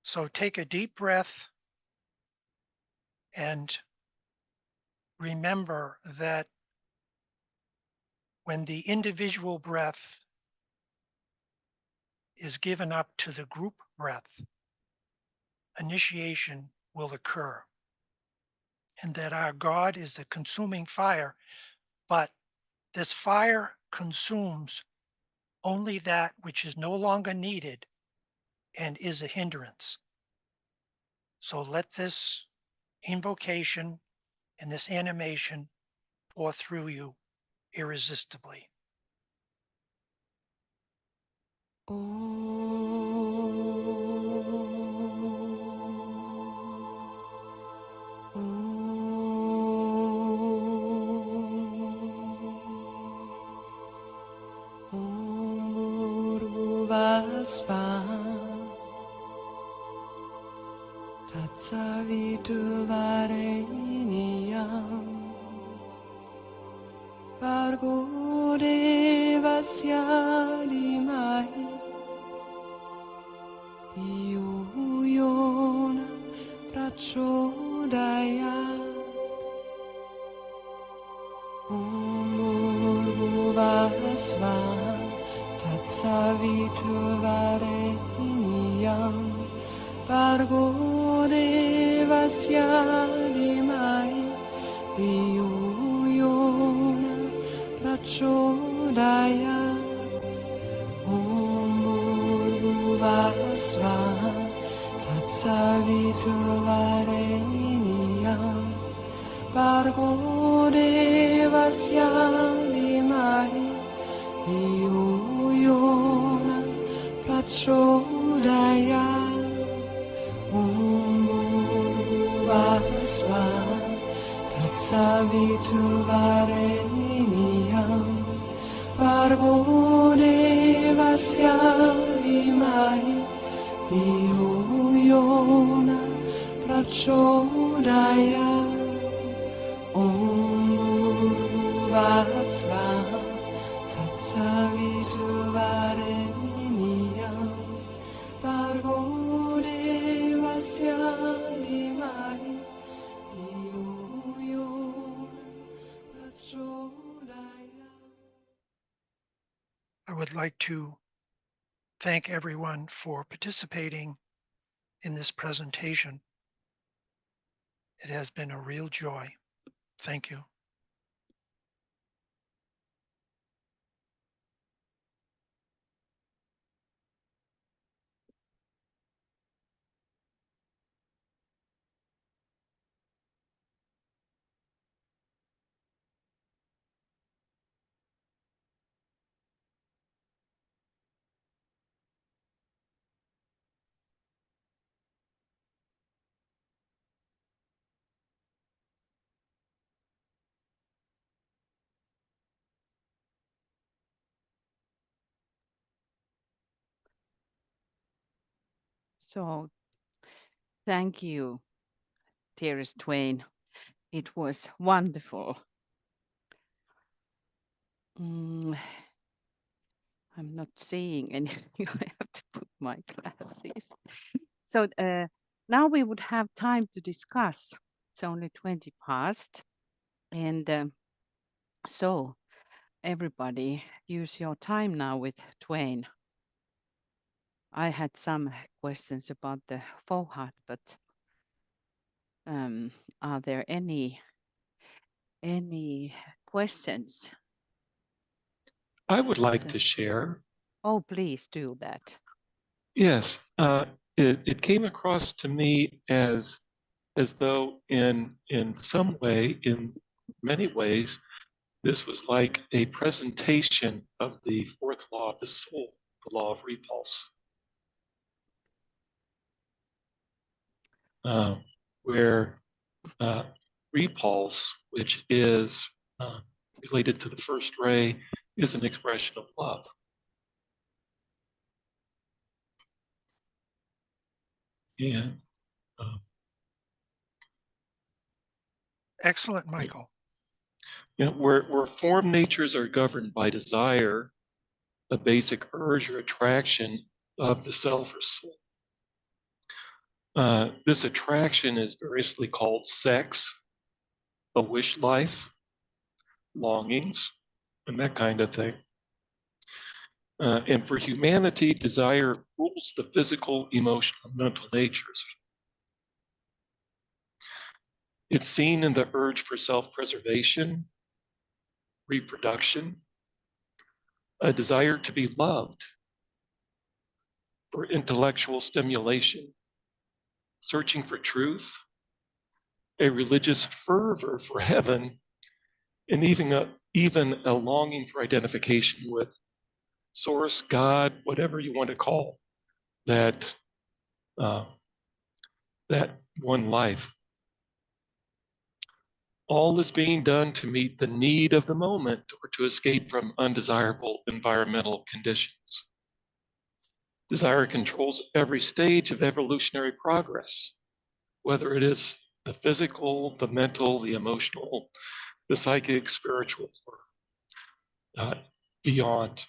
S1: So take a deep breath and remember that when the individual breath is given up to the group breath, initiation will occur. And that our God is the consuming fire, but this fire consumes only that which is no longer needed and is a hindrance. So let this invocation and this animation pour through you irresistibly.
S3: Tatsaviturvareniam Bargo devasya dimahi Diyo yona prachodayat Om Bhurvasva Tatsaviturvareniam mai Diuyona Prachodaya Om Bhurvasva Tatsaviturvarenyam Bhargo Devasya Dhimai Dhiyo Yona Prachodayat Om Bhurvasva Tatsaviturvarenyam Bhargo Devasya Dhimai Dhiyo Yona Prachodayat Om Bhurvasva Tatsaviturvarenyam Bhargo Devasya Dhimai Dhiyo Yona Prachodayat.
S1: I would like to thank everyone for participating in this presentation. It has been a real joy. Thank you.
S2: So thank you, dearest Duane. It was wonderful. I'm not seeing anything. I have to put my glasses. So now we would have time to discuss. It's only 20 past. And so everybody use your time now with Duane. I had some questions about the FOHAT, but are there any questions?
S4: I would like to share.
S2: Oh, please do that.
S4: Yes, it came across to me as though in some way, in many ways, this was like a presentation of the fourth law of the soul, the law of repulse, where repulse, which is related to the first ray, is an expression of love. And
S1: Excellent, Michael.
S4: you know, where form natures are governed by desire, a basic urge or attraction of the self or soul. This attraction is variously called sex, a wish life, longings, and that kind of thing. And for humanity, desire rules the physical, emotional, and mental natures. It's seen in the urge for self-preservation, reproduction, a desire to be loved, for intellectual stimulation, searching for truth, a religious fervor for heaven, and even a longing for identification with source, God, whatever you want to call that one life. All is being done to meet the need of the moment or to escape from undesirable environmental conditions. Desire controls every stage of evolutionary progress, whether it is the physical, the mental, the emotional, the psychic, spiritual, or beyond.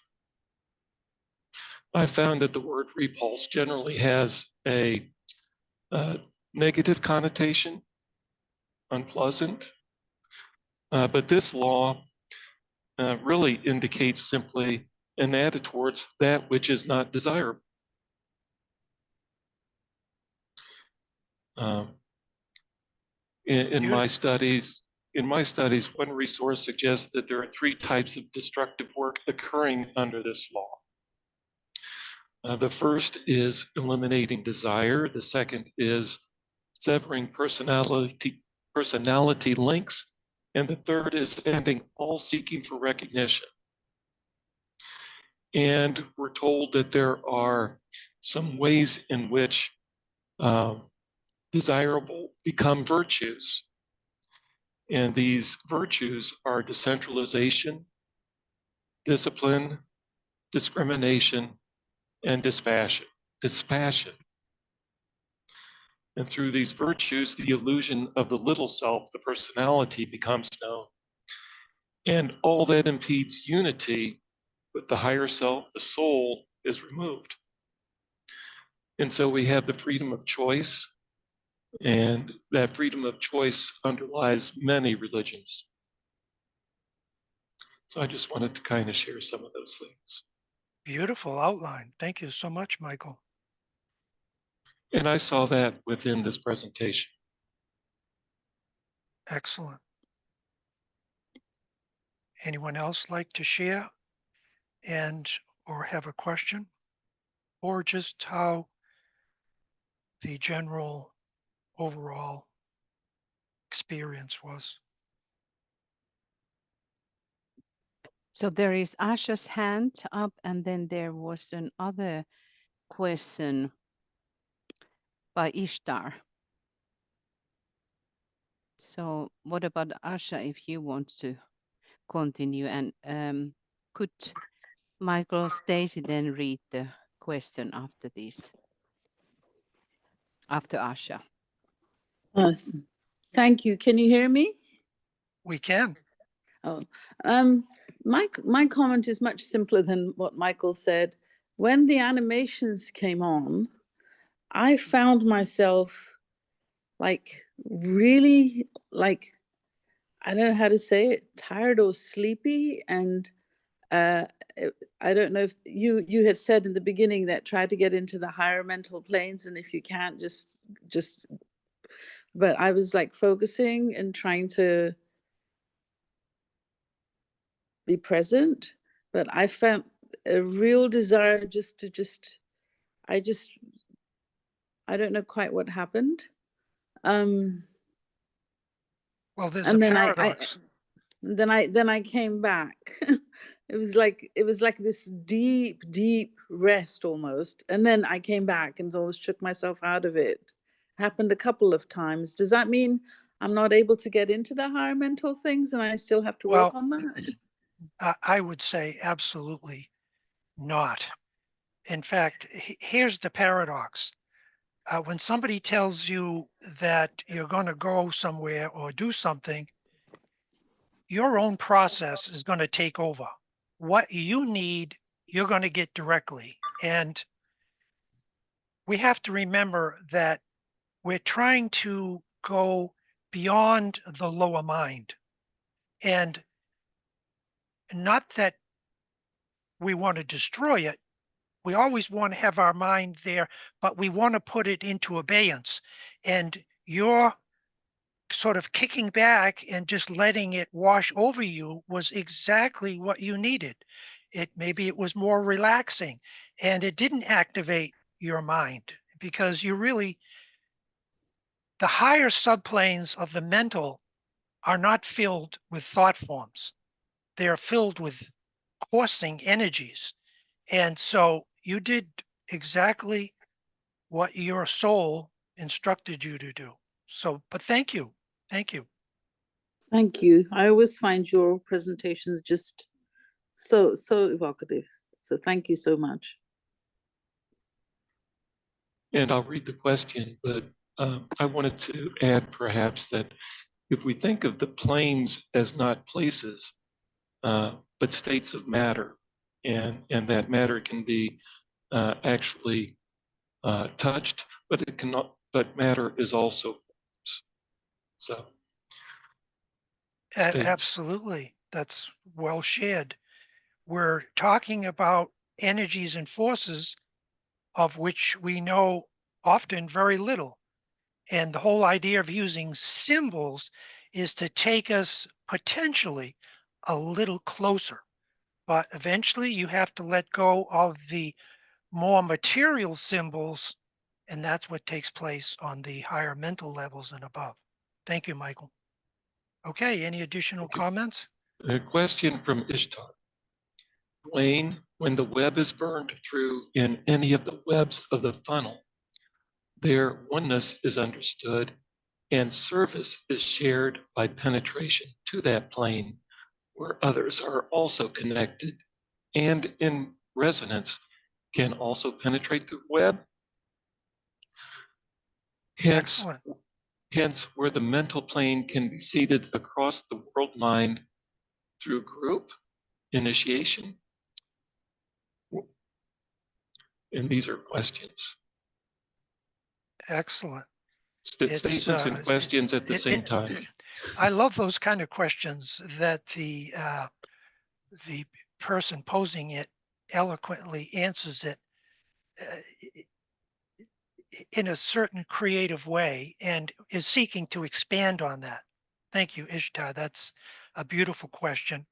S4: I found that the word repulse generally has a negative connotation, unpleasant, but this law really indicates simply an attitude towards that which is not desirable. In my studies, one resource suggests that there are 3 types of destructive work occurring under this law. The first is eliminating desire. The second is severing personality links. And the third is ending all seeking for recognition. And we're told that there are some ways in which desirable become virtues. And these virtues are decentralization, discipline, discrimination, and dispassion. And through these virtues, the illusion of the little self, the personality, becomes known. And all that impedes unity with the higher self, the soul, is removed. And so we have the freedom of choice, and that freedom of choice underlies many religions. So I just wanted to kind of share some of those things.
S1: Beautiful outline. Thank you so much, Michael.
S4: And I saw that within this presentation.
S1: Excellent. Anyone else like to share or have a question, or just how the general overall experience was?
S2: So there is Asha's hand up, and then there was another question by Ishtar. So what about Asha, if you want to continue, and could Michael Stacy then read the question after this, after Asha?
S5: Thank you. Can you hear me?
S1: We can.
S5: Oh, my comment is much simpler than what Michael said. When the animations came on, I found myself like really like, I don't know how to say it, tired or sleepy. And I don't know if you had said in the beginning that try to get into the higher mental planes, and if you can't, just, but I was like focusing and trying to be present, but I felt a real desire I don't know quite what happened.
S1: Well, there's a
S5: And then
S1: paradox.
S5: then I came back. It was like this deep rest almost. And then I came back and always shook myself out of it. Happened a couple of times. Does that mean I'm not able to get into the higher mental things and I still have to work on that?
S1: I would say absolutely not. In fact, here's the paradox. When somebody tells you that you're going to go somewhere or do something, your own process is going to take over. What you need, you're going to get directly. And we have to remember that we're trying to go beyond the lower mind. And not that we want to destroy it. We always want to have our mind there, but we want to put it into abeyance. And you're sort of kicking back and just letting it wash over you was exactly what you needed. Maybe it was more relaxing, and it didn't activate your mind, because the higher subplanes of the mental are not filled with thought forms. They are filled with coursing energies. And so you did exactly what your soul instructed you to do. So, but thank you. Thank you.
S5: Thank you. I always find your presentations just so evocative. So thank you so much.
S4: And I'll read the question, but I wanted to add perhaps that if we think of the planes as not places, but states of matter, and that matter can be actually touched, but it cannot. But matter is also so.
S1: Absolutely, that's well shared. We're talking about energies and forces of which we know often very little. And the whole idea of using symbols is to take us potentially a little closer. But eventually you have to let go of the more material symbols, and that's what takes place on the higher mental levels and above. Thank you, Michael. Okay, any additional comments?
S4: A question from Ishtar. Duane, when the web is burned through in any of the webs of the funnel, their oneness is understood and service is shared by penetration to that plane where others are also connected and in resonance can also penetrate the web.
S1: Excellent.
S4: Hence, where the mental plane can be seated across the world mind through group initiation. And these are questions.
S1: Excellent.
S4: Statements and questions at the same time.
S1: I love those kind of questions that the person posing it eloquently answers it in a certain creative way and is seeking to expand on that. Thank you, Ishtar. That's a beautiful question.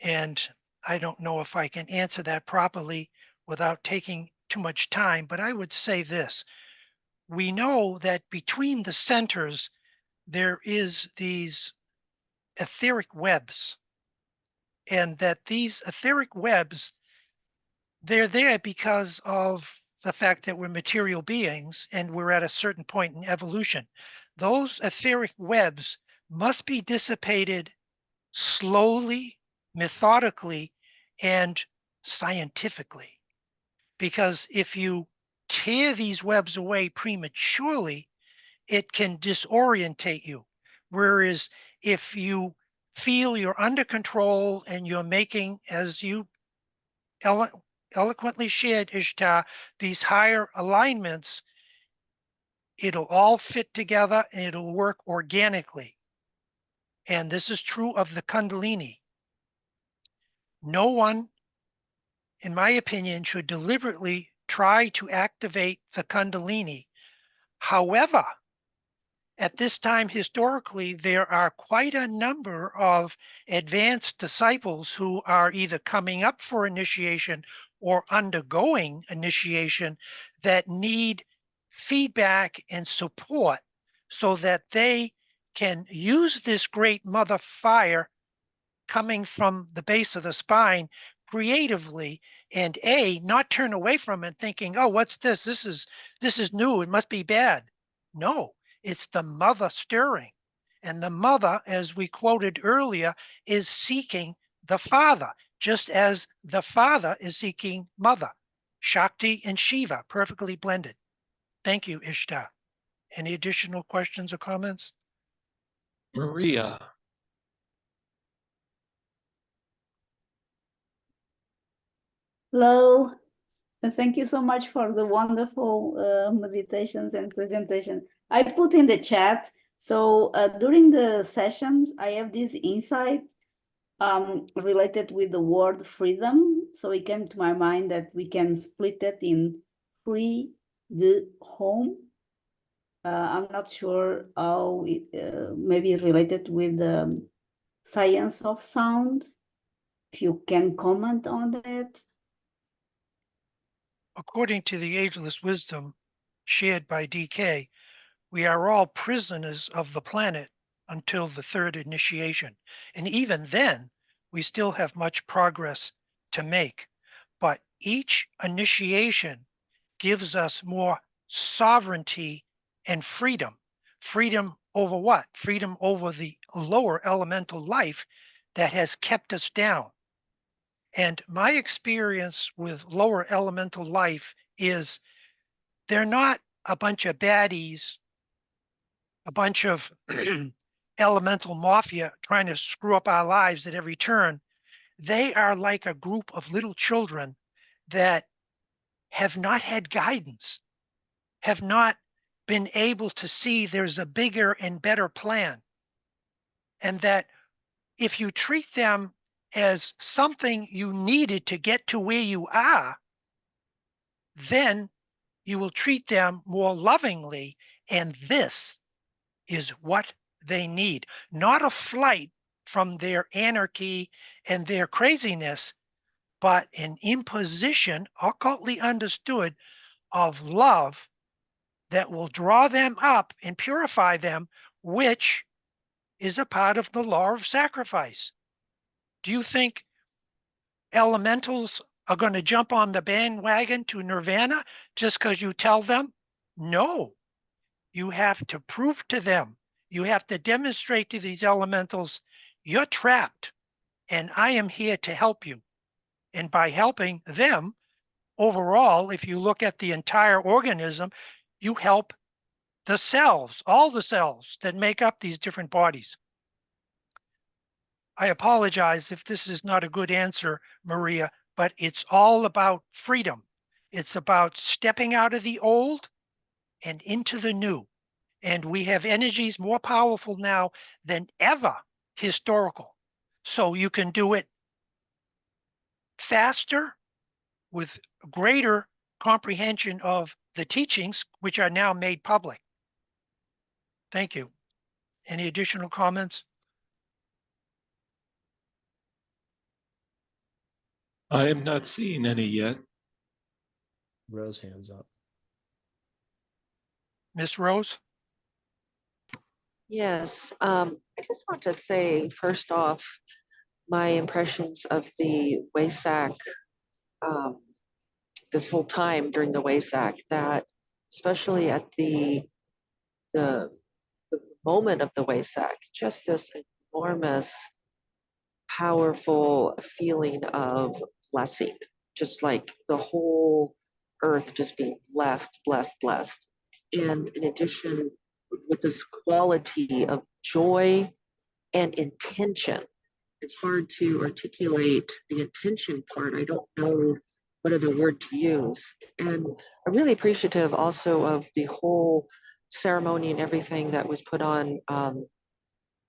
S1: And I don't know if I can answer that properly without taking too much time, but I would say this. We know that between the centers, there is these etheric webs, and that these etheric webs, they're there because of the fact that we're material beings and we're at a certain point in evolution. Those etheric webs must be dissipated slowly, methodically, and scientifically. Because if you tear these webs away prematurely, it can disorientate you. Whereas if you feel you're under control and you're making, as you eloquently shared, Ishtar, these higher alignments, it'll all fit together and it'll work organically. And this is true of the Kundalini. No one, in my opinion, should deliberately try to activate the Kundalini. However, at this time, historically, there are quite a number of advanced disciples who are either coming up for initiation or undergoing initiation that need feedback and support so that they can use this great mother fire coming from the base of the spine creatively and not turn away from it thinking, oh, what's this? This is new. It must be bad. No, it's the mother stirring. And the mother, as we quoted earlier, is seeking the father, just as the father is seeking mother. Shakti and Shiva, perfectly blended. Thank you, Ishtar. Any additional questions or comments?
S4: Morya.
S6: Hello, and thank you so much for the wonderful meditations and presentation. I put in the chat, so during the sessions, I have this insight related with the word freedom. So it came to my mind that we can split it in free the home. I'm not sure how it maybe related with the science of sound. If you can comment on that.
S1: According to the ageless wisdom shared by DK, we are all prisoners of the planet until the third initiation. And even then, we still have much progress to make. But each initiation gives us more sovereignty and freedom. Freedom over what? Freedom over the lower elemental life that has kept us down. And my experience with lower elemental life is they're not a bunch of baddies, a bunch of elemental mafia trying to screw up our lives at every turn. They are like a group of little children that have not had guidance, have not been able to see there's a bigger and better plan. And that if you treat them as something you needed to get to where you are, then you will treat them more lovingly And this is what they need, not a flight from their anarchy and their craziness, but an imposition, occultly understood, of love that will draw them up and purify them, which is a part of the law of sacrifice. Do you think elementals are going to jump on the bandwagon to nirvana just because you tell them? No. You have to prove to them, you have to demonstrate to these elementals, you're trapped and I am here to help you. And by helping them, overall, if you look at the entire organism, you help the cells, all the cells that make up these different bodies. I apologize if this is not a good answer, Morya, but it's all about freedom. It's about stepping out of the old and into the new. And we have energies more powerful now than ever historical. So you can do it faster with greater comprehension of the teachings, which are now made public. Thank you. Any additional comments?
S4: I am not seeing any yet.
S7: Rose hands up.
S1: Miss Rose?
S8: Yes, I just want to say, first off, my impressions of the WESAK this whole time during the WESAK, that especially at the moment of the WESAK, just this enormous, powerful feeling of blessing, just like the whole earth just being blessed, blessed, blessed. And in addition, with this quality of joy and intention. It's hard to articulate the intention part. I don't know what other word to use. And I'm really appreciative also of the whole ceremony and everything that was put on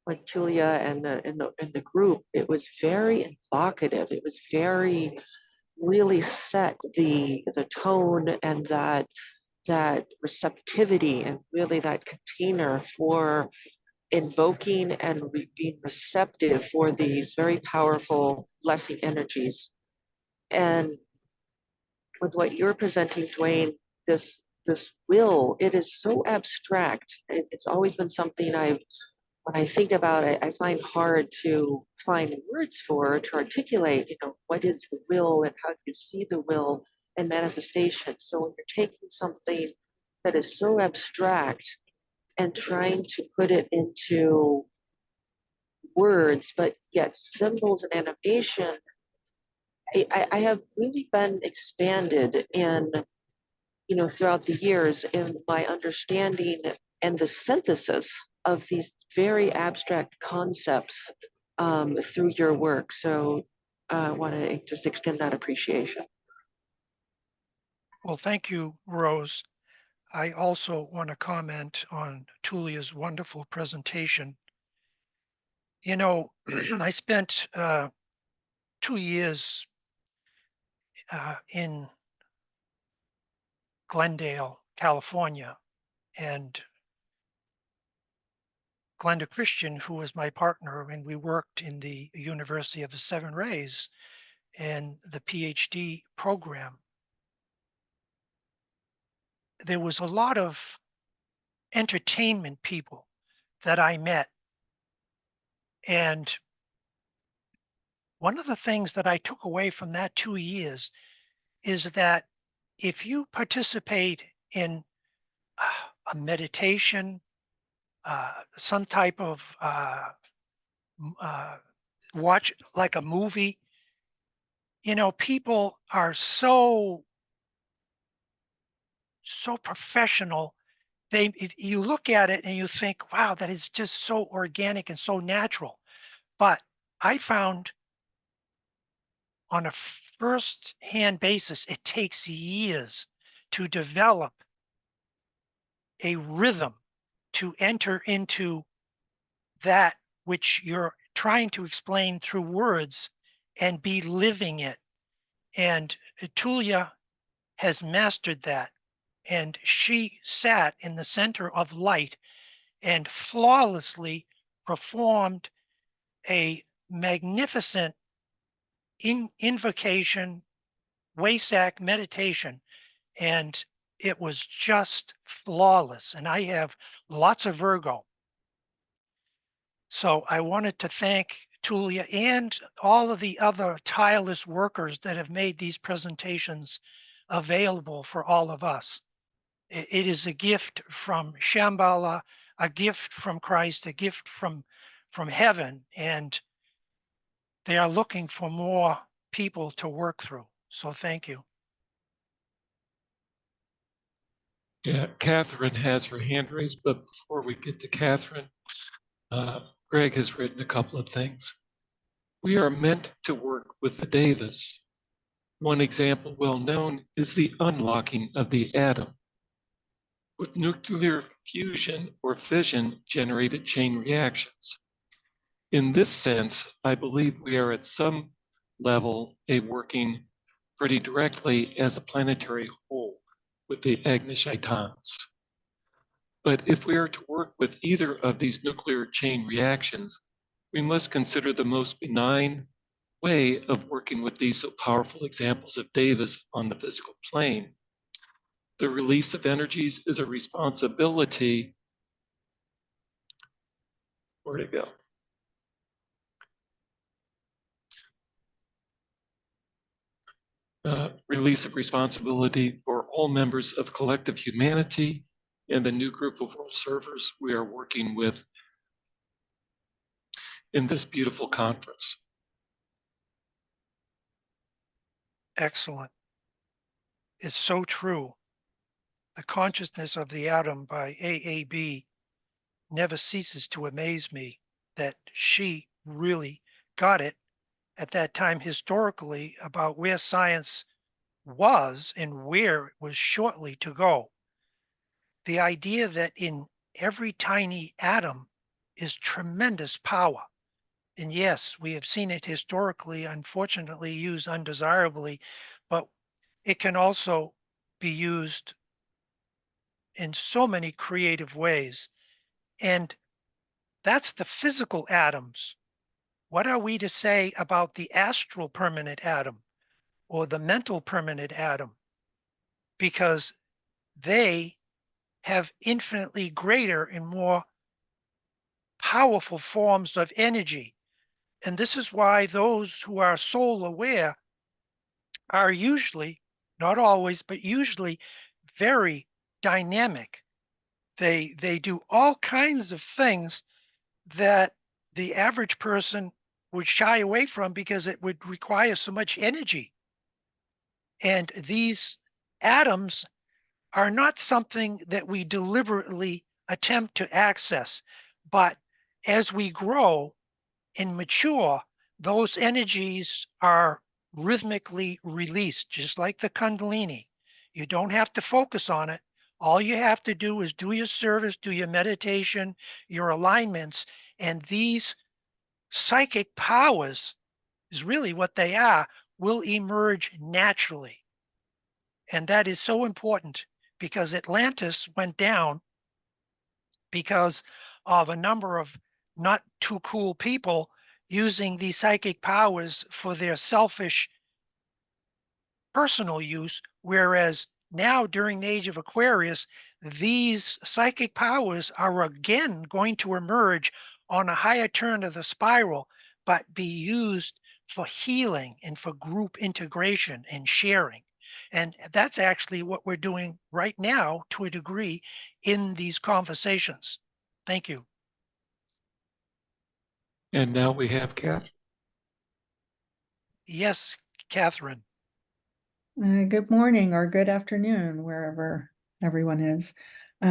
S8: with Julia and the group. It was very evocative. It was very really set the tone and that receptivity and really that container for invoking and being receptive for these very powerful blessing energies. And with what you're presenting, Duane, this will, it is so abstract. It's always been something when I think about it, I find hard to find words for, to articulate, what is the will and how do you see the will and manifestation. So when you're taking something that is so abstract and trying to put it into words, but yet symbols and animation, I have really been expanded in, throughout the years in my understanding and the synthesis of these very abstract concepts through your work. So I want to just extend that appreciation.
S1: Well, thank you, Rose. I also want to comment on Tulia's wonderful presentation. I spent 2 years in Glendale, California, and Glenda Christian, who was my partner, and we worked in the University of the Seven Rays and the PhD program. There was a lot of entertainment people that I met. And one of the things that I took away from that 2 years is that if you participate in a meditation, some type of watch like a movie, people are so professional. You look at it and you think, wow, that is just so organic and so natural. But I found on a first-hand basis, it takes years to develop a rhythm to enter into that which you're trying to explain through words and be living it. And Tulia has mastered that. and she sat in the center of light and flawlessly performed a magnificent invocation, WESAK meditation, and it was just flawless. And I have lots of Virgo. So I wanted to thank Tulia and all of the other tireless workers that have made these presentations available for all of us. It is a gift from Shamballa, a gift from Christ, a gift from heaven, and they are looking for more people to work through. So thank you.
S4: Yeah, Catherine has her hand raised, but before we get to Catherine, Greg has written a couple of things. We are meant to work with the devas. One example well known is the unlocking of the atom. With nuclear fusion or fission generated chain reactions. In this sense, I believe we are at some level working pretty directly as a planetary whole with the Agnishaitans. But if we are to work with either of these nuclear chain reactions, we must consider the most benign way of working with these so powerful examples of devas on the physical plane. The release of energies is a responsibility. Where'd it go? Release of responsibility for all members of collective humanity and the new group of world servers we are working with in this beautiful conference.
S1: Excellent. It's so true. The consciousness of the atom by AAB never ceases to amaze me that she really got it at that time historically about where science was and where it was shortly to go. The idea that in every tiny atom is tremendous power. And yes, we have seen it historically, unfortunately, used undesirably, but it can also be used in so many creative ways. And that's the physical atoms. What are we to say about the astral permanent atom or the mental permanent atom? Because they have infinitely greater and more powerful forms of energy. And this is why those who are soul aware are usually, not always, but usually very dynamic. They do all kinds of things that the average person would shy away from because it would require so much energy. And these atoms are not something that we deliberately attempt to access, but as we grow and mature, those energies are rhythmically released, just like the Kundalini. You don't have to focus on it. All you have to do is do your service, do your meditation, your alignments, and these psychic powers is really what they are, will emerge naturally. And that is so important because Atlantis went down because of a number of not too cool people using these psychic powers for their selfish personal use, whereas now during the age of Aquarius, these psychic powers are again going to emerge on a higher turn of the spiral, but be used for healing and for group integration and sharing. And that's actually what we're doing right now to a degree in these conversations. Thank you.
S4: And now we have Catherine.
S1: Yes, Catherine.
S9: Good morning or good afternoon, wherever everyone is.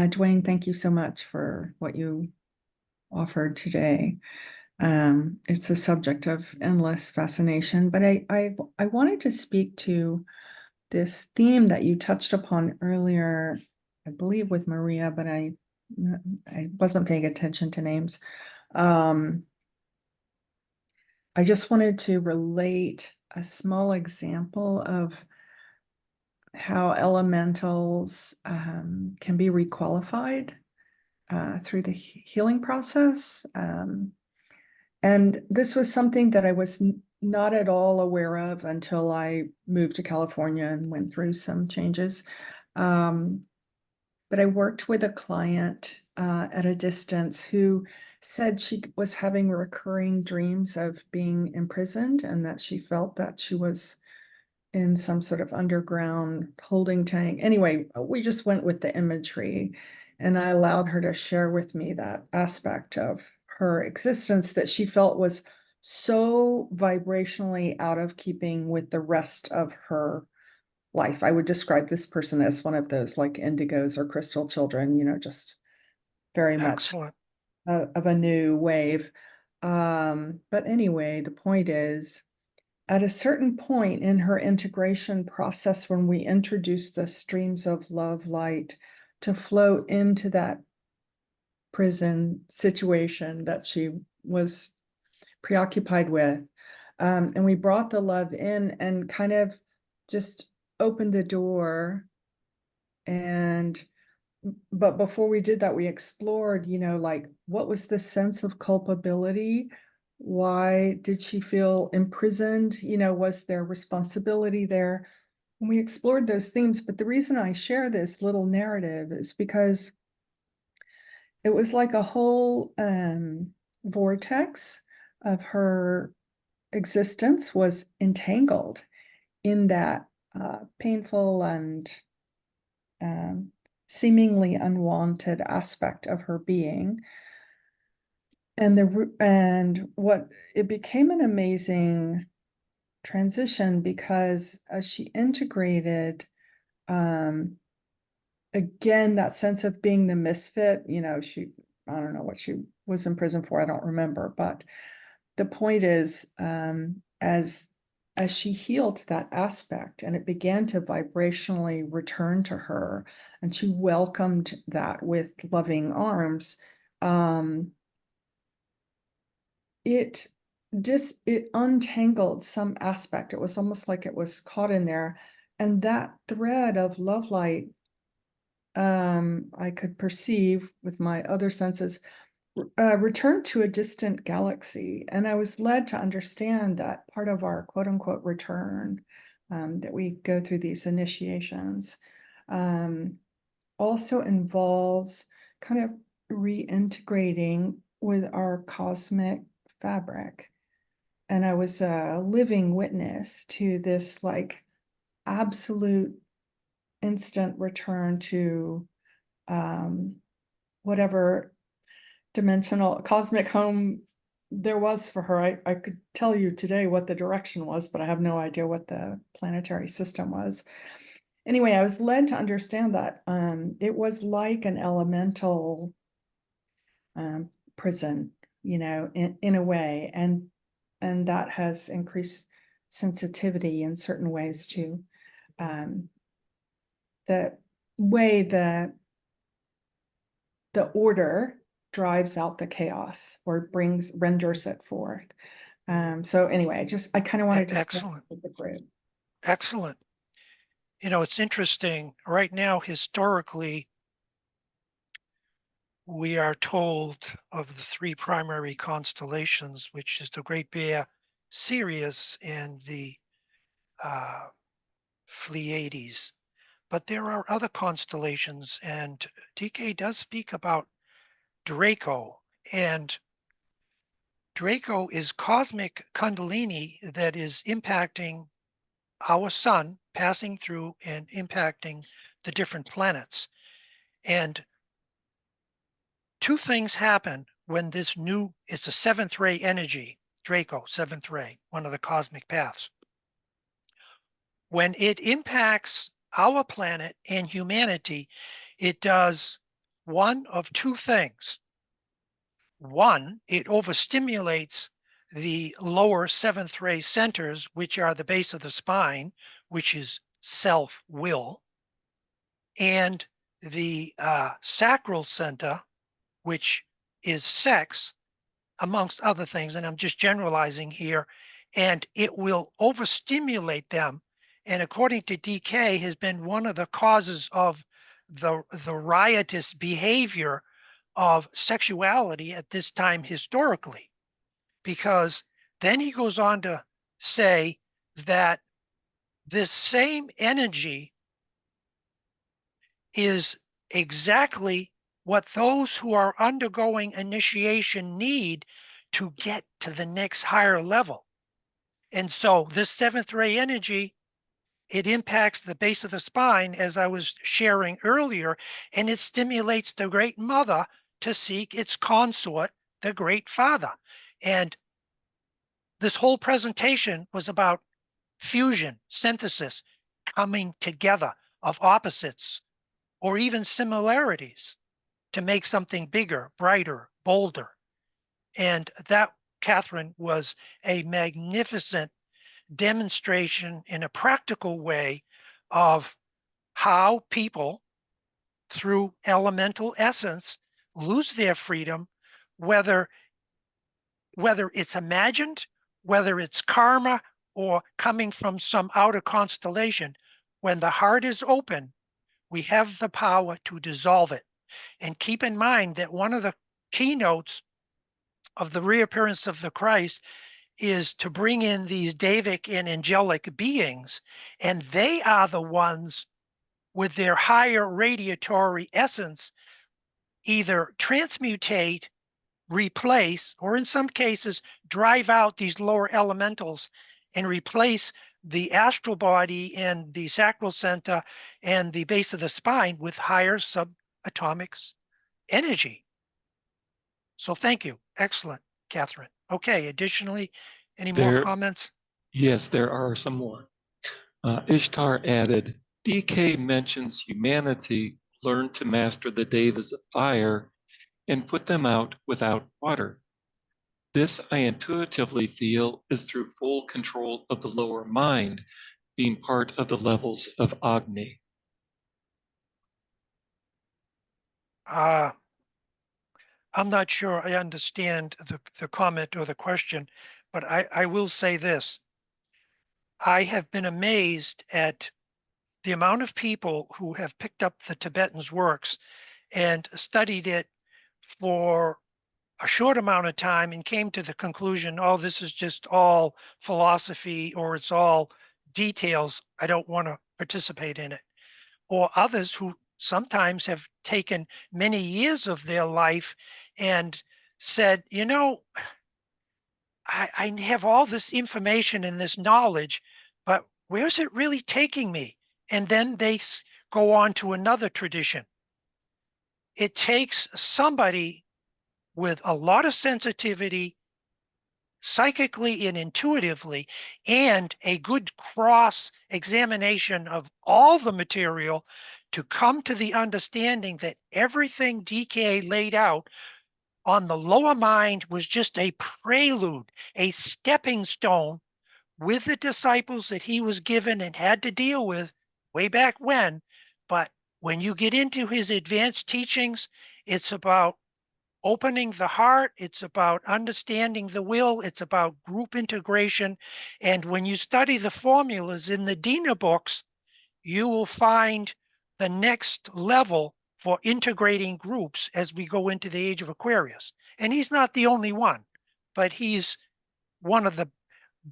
S9: Duane, thank you so much for what you offered today. It's a subject of endless fascination, but I wanted to speak to this theme that you touched upon earlier, I believe with Morya, but I wasn't paying attention to names. I just wanted to relate a small example of how elementals can be requalified through the healing process. And this was something that I was not at all aware of until I moved to California and went through some changes. But I worked with a client at a distance who said she was having recurring dreams of being imprisoned and that she felt that she was in some sort of underground holding tank. Anyway, we just went with the imagery, and I allowed her to share with me that aspect of her existence that she felt was so vibrationally out of keeping with the rest of her life. I would describe this person as one of those like indigos or crystal children, just very much
S1: Excellent.
S9: of a new wave. But anyway, the point is, at a certain point in her integration process, when we introduced the streams of love light to flow into that prison situation that she was preoccupied with, and we brought the love in and kind of just opened the door. But before we did that, we explored, like, what was the sense of culpability? Why did she feel imprisoned? Was there responsibility there? And we explored those themes. But the reason I share this little narrative is because it was like a whole vortex of her existence was entangled in that painful and seemingly unwanted aspect of her being. And what it became an amazing transition, because as she integrated again that sense of being the misfit, I don't know what she was in prison for, I don't remember, but the point is, as she healed that aspect and it began to vibrationally return to her, and she welcomed that with loving arms, it untangled some aspect. It was almost like it was caught in there, and that thread of love light, I could perceive with my other senses, returned to a distant galaxy. And I was led to understand that part of our quote unquote return, that we go through these initiations, also involves kind of reintegrating with our cosmic fabric. And I was a living witness to this like absolute instant return to whatever dimensional cosmic home there was for her. I could tell you today what the direction was, but I have no idea what the planetary system was. Anyway, I was led to understand that it was like an elemental prison, in a way, and that has increased sensitivity in certain ways to the way the order drives out the chaos or renders it forth. So anyway, I kind of wanted to
S1: Excellent.
S9: with the group.
S1: Excellent. It's interesting right now, historically, we are told of the three primary constellations, which is the Great Bear, Sirius, and the Pleiades. But there are other constellations, and DK does speak about Draco, and Draco is cosmic Kundalini that is impacting our sun, passing through and impacting the different planets. And two things happen when it's a seventh ray energy, Draco, seventh ray, one of the cosmic paths. When it impacts our planet and humanity, it does one of two things. One, it overstimulates the lower seventh ray centers, which are the base of the spine, which is self-will, and the sacral center, which is sex, amongst other things. And I'm just generalizing here. And it will overstimulate them. and according to DK, has been one of the causes of the riotous behavior of sexuality at this time historically, because then he goes on to say that this same energy is exactly what those who are undergoing initiation need to get to the next higher level. And so this seventh ray energy, it impacts the base of the spine, as I was sharing earlier, and it stimulates the great mother to seek its consort, the great father. And this whole presentation was about fusion, synthesis, coming together of opposites or even similarities to make something bigger, brighter, bolder. And that, Catherine, was a magnificent demonstration in a practical way of how people, through elemental essence, lose their freedom, whether it's imagined, whether it's karma, or coming from some outer constellation. When the heart is open, we have the power to dissolve it. And keep in mind that one of the keynotes of the reappearance of the Christ is to bring in these Davic and angelic beings, and they are the ones with their higher radiatory essence either transmutate, replace, or in some cases drive out these lower elementals and replace the astral body and the sacral center and the base of the spine with higher subatomic energy. So thank you. Excellent, Catherine. Okay, additionally, any more comments?
S4: Yes, there are some more. Ishtar added, DK mentions humanity learned to master the devas of fire and put them out without water. This I intuitively feel is through full control of the lower mind, being part of the levels of Agni.
S1: I'm not sure I understand the comment or the question, but I will say this. I have been amazed at the amount of people who have picked up the Tibetan's works and studied it for a short amount of time and came to the conclusion, oh, this is just all philosophy or it's all details. I don't want to participate in it. Or others who sometimes have taken many years of their life and said, you know, I have all this information and this knowledge, but where's it really taking me? And then they go on to another tradition. It takes somebody with a lot of sensitivity, psychically and intuitively, and a good cross examination of all the material to come to the understanding that everything DK laid out on the lower mind was just a prelude, a stepping stone with the disciples that he was given and had to deal with way back when. But when you get into his advanced teachings, it's about opening the heart, it's about understanding the will, it's about group integration. And when you study the formulas in the Dina books, you will find the next level for integrating groups as we go into the age of Aquarius. And he's not the only one, but he's one of the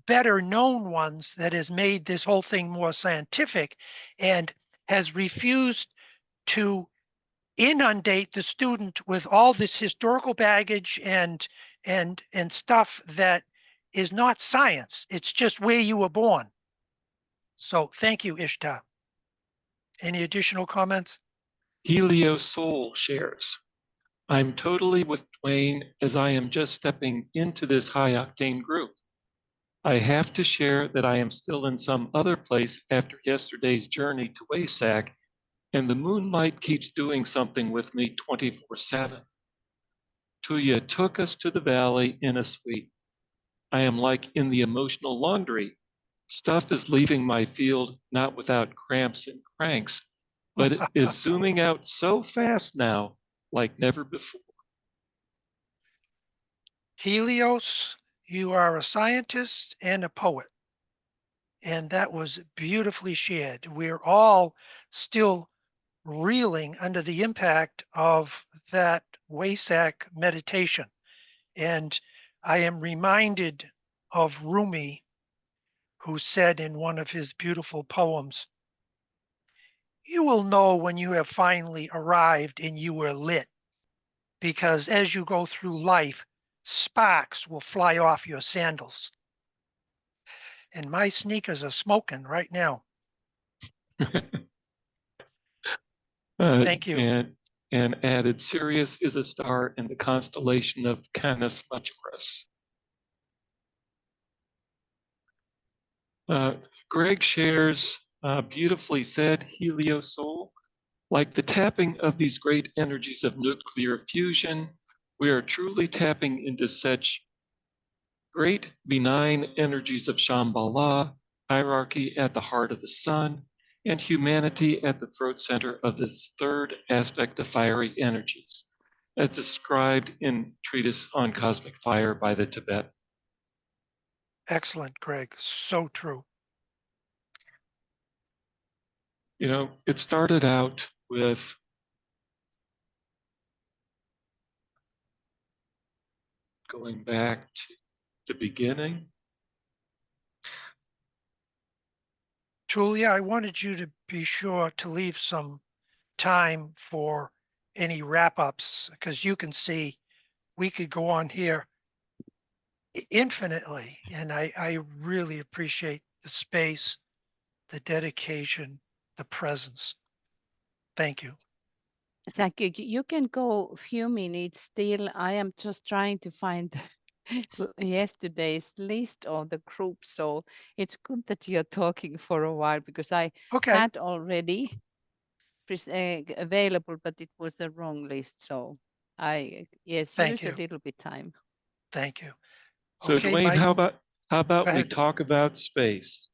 S1: better known ones that has made this whole thing more scientific and has refused to inundate the student with all this historical baggage and stuff that is not science. It's just where you were born. So thank you, Ishtar. Any additional comments?
S4: Helio Soul shares, I'm totally with Duane as I am just stepping into this high octane group. I have to share that I am still in some other place after yesterday's journey to WESAK, and the moonlight keeps doing something with me 24/7. Tuya took us to the valley in a suite. I am like in the emotional laundry. Stuff is leaving my field not without cramps and cranks, but it is zooming out so fast now, like never before.
S1: Helios, you are a scientist and a poet. And that was beautifully shared. We're all still reeling under the impact of that WESAK meditation. And I am reminded of Rumi, who said in one of his beautiful poems, "You will know when you have finally arrived and you were lit, because as you go through life, sparks will fly off your sandals." And my sneakers are smoking right now. Thank you.
S4: And added, Sirius is a star in the constellation of Canis Majoris. Greg shares, beautifully said, Heliosoul. Like the tapping of these great energies of nuclear fusion, we are truly tapping into such great benign energies of Shamballa, hierarchy at the heart of the sun, and humanity at the throat center of this third aspect of fiery energies, as described in Treatise on Cosmic Fire by the Tibet.
S1: Excellent, Greg. So true.
S4: You know, it started out with going back to the beginning.
S1: Julia, I wanted you to be sure to leave some time for any wrap-ups, because you can see we could go on here infinitely. And I really appreciate the space, the dedication, the presence. Thank you.
S2: Thank you. You can go a few minutes still. I am just trying to find yesterday's list of the group. So it's good that you're talking for a while, because I had already available, but it was a wrong list. So yes,
S1: Thank
S2: use a
S1: you.
S2: little bit time.
S1: Thank you.
S4: So
S1: Okay,
S4: Duane,
S1: Mike,
S4: how about we
S1: ahead.
S4: talk about space?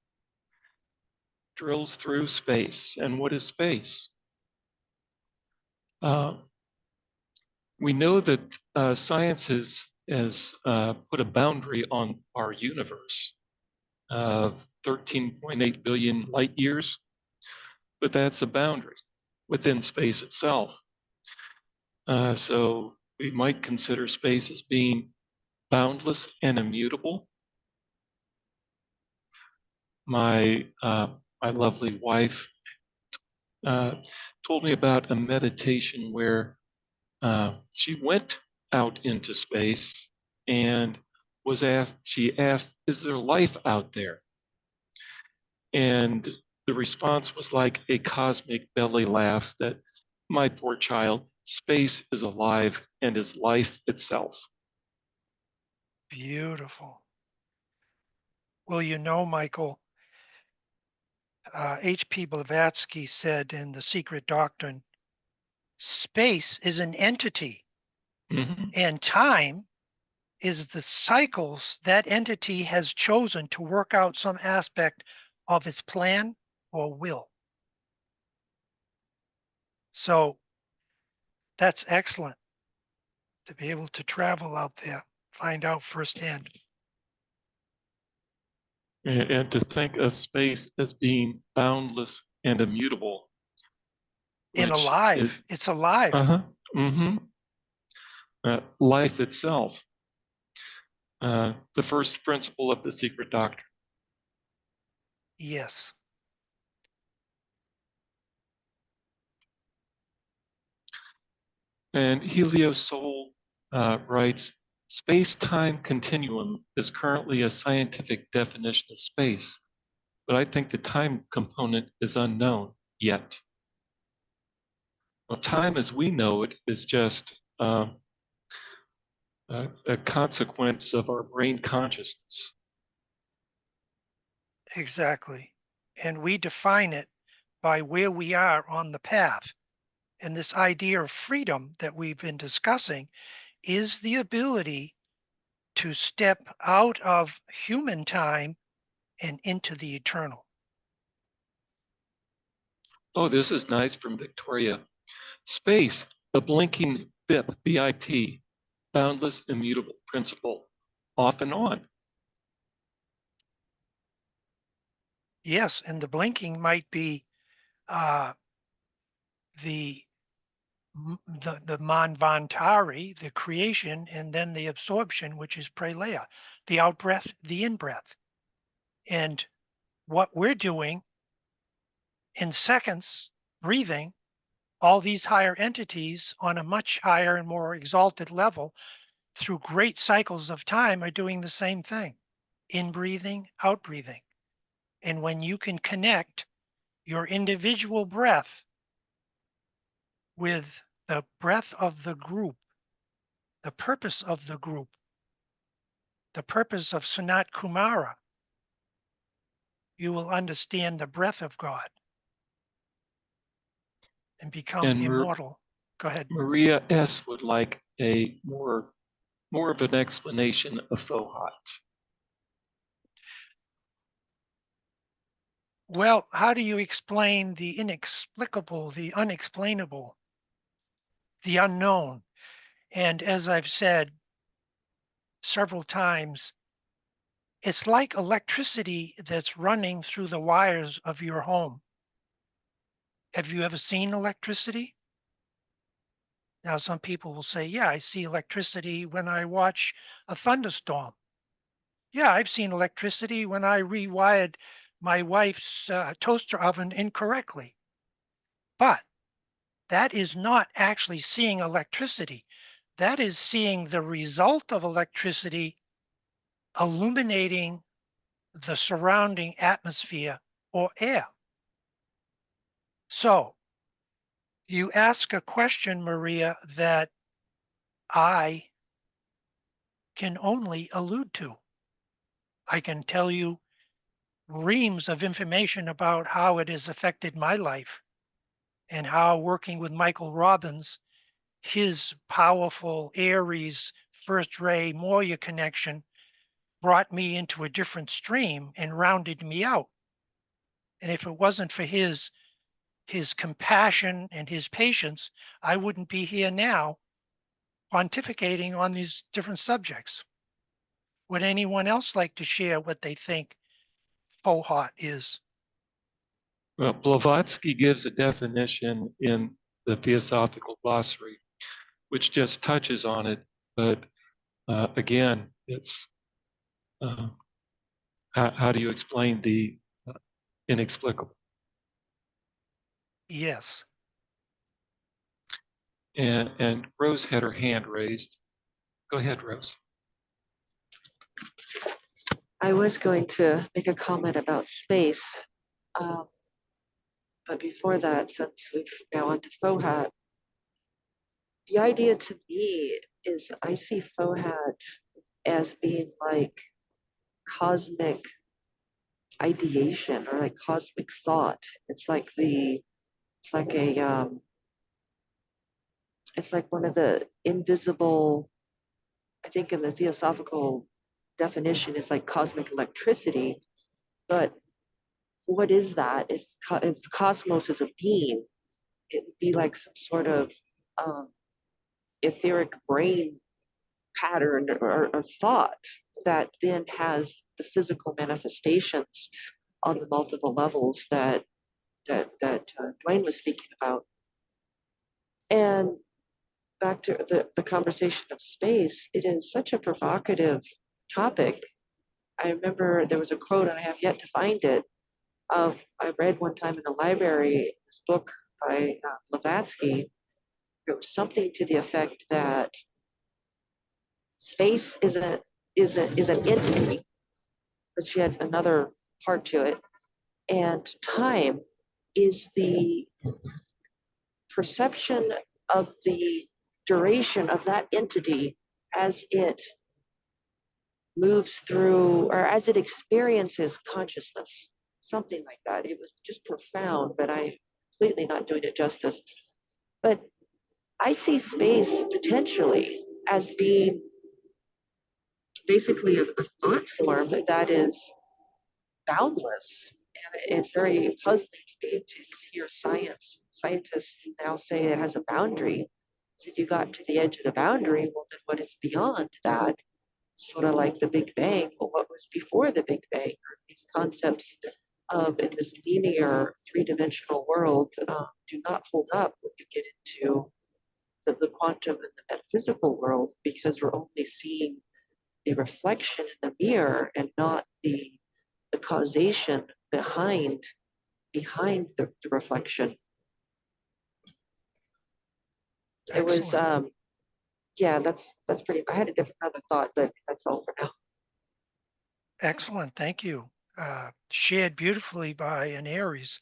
S4: Drills through space. And what is space? We know that science has put a boundary on our universe of 13.8 billion light years, but that's a boundary within space itself. So we might consider space as being boundless and immutable. My lovely wife told me about a meditation where she went out into space and she asked, is there life out there? And the response was like a cosmic belly laugh that, my poor child, space is alive and is life itself.
S1: Beautiful. Well, you know, Michael, H.P. Blavatsky said in The Secret Doctrine, space is an entity, and time is the cycles that entity has chosen to work out some aspect of its plan or will. So that's excellent to be able to travel out there, find out firsthand.
S4: And to think of space as being boundless and immutable.
S1: And alive. It's alive.
S4: Life itself. The first principle of the secret doctrine.
S1: Yes.
S4: And Heliosoul writes, space-time continuum is currently a scientific definition of space, but I think the time component is unknown yet. Well, time as we know it is just a consequence of our brain consciousness.
S1: Exactly. And we define it by where we are on the path. And this idea of freedom that we've been discussing is the ability to step out of human time and into the eternal.
S4: Oh, this is nice from Victoria. Space, the blinking BIP, boundless, immutable principle, off and on.
S1: Yes, and the blinking might be the the manvantari, the creation, and then the absorption, which is pralaya, the out breath, the in breath. And what we're doing in seconds, breathing, all these higher entities on a much higher and more exalted level through great cycles of time are doing the same thing, in breathing, out breathing. And when you can connect your individual breath with the breath of the group, the purpose of the group, the purpose of Sanat Kumara, you will understand the breath of God and become
S4: And
S1: immortal. Go ahead.
S4: Maria S. would like a more of an explanation of Fohat.
S1: Well, how do you explain the inexplicable, the unexplainable, the unknown? And as I've said several times, it's like electricity that's running through the wires of your home. Have you ever seen electricity? Now, some people will say, yeah, I see electricity when I watch a thunderstorm. Yeah, I've seen electricity when I rewired my wife's toaster oven incorrectly. But that is not actually seeing electricity. That is seeing the result of electricity illuminating the surrounding atmosphere or air. So you ask a question, Maria, that I can only allude to. I can tell you reams of information about how it has affected my life and how working with Michael Robbins, his powerful Aries first ray Morya connection brought me into a different stream and rounded me out. And if it wasn't for his compassion and his patience, I wouldn't be here now pontificating on these different subjects. Would anyone else like to share what they think Fohat is?
S4: Well, Blavatsky gives a definition in the Theosophical Glossary, which just touches on it. But again, it's how do you explain the inexplicable?
S1: Yes.
S4: And Rose had her hand raised. Go ahead, Rose.
S8: I was going to make a comment about space, but before that, since we've now onto Fohat, the idea to me is I see Fohat as being like cosmic ideation or like cosmic thought. It's like it's like one of the invisible, I think in the theosophical definition is like cosmic electricity, but what is that? If cosmos is a being, it would be like some sort of etheric brain pattern or thought that then has the physical manifestations on the multiple levels that Duane was speaking about. And back to the conversation of space, it is such a provocative topic. I remember there was a quote, and I have yet to find it, I read one time in the library this book by Blavatsky. It was something to the effect that space is an entity, but she had another part to it, and time is the perception of the duration of that entity as it moves through or as it experiences consciousness, something like that. It was just profound, but I'm completely not doing it justice. But I see space potentially as being basically a thought form that is boundless. And it's very puzzling to me to hear scientists now say it has a boundary. So if you got to the edge of the boundary, well, then what is beyond that? Sort of like the Big Bang. Well, what was before the Big Bang? Or these concepts in this linear three-dimensional world do not hold up when you get into the quantum and the metaphysical world, because we're only seeing the reflection in the mirror and not the causation behind the reflection. It was
S1: Excellent.
S8: yeah, that's pretty. I had a different other thought, but that's all for now.
S1: Excellent. Thank you. Shared beautifully by an Aries.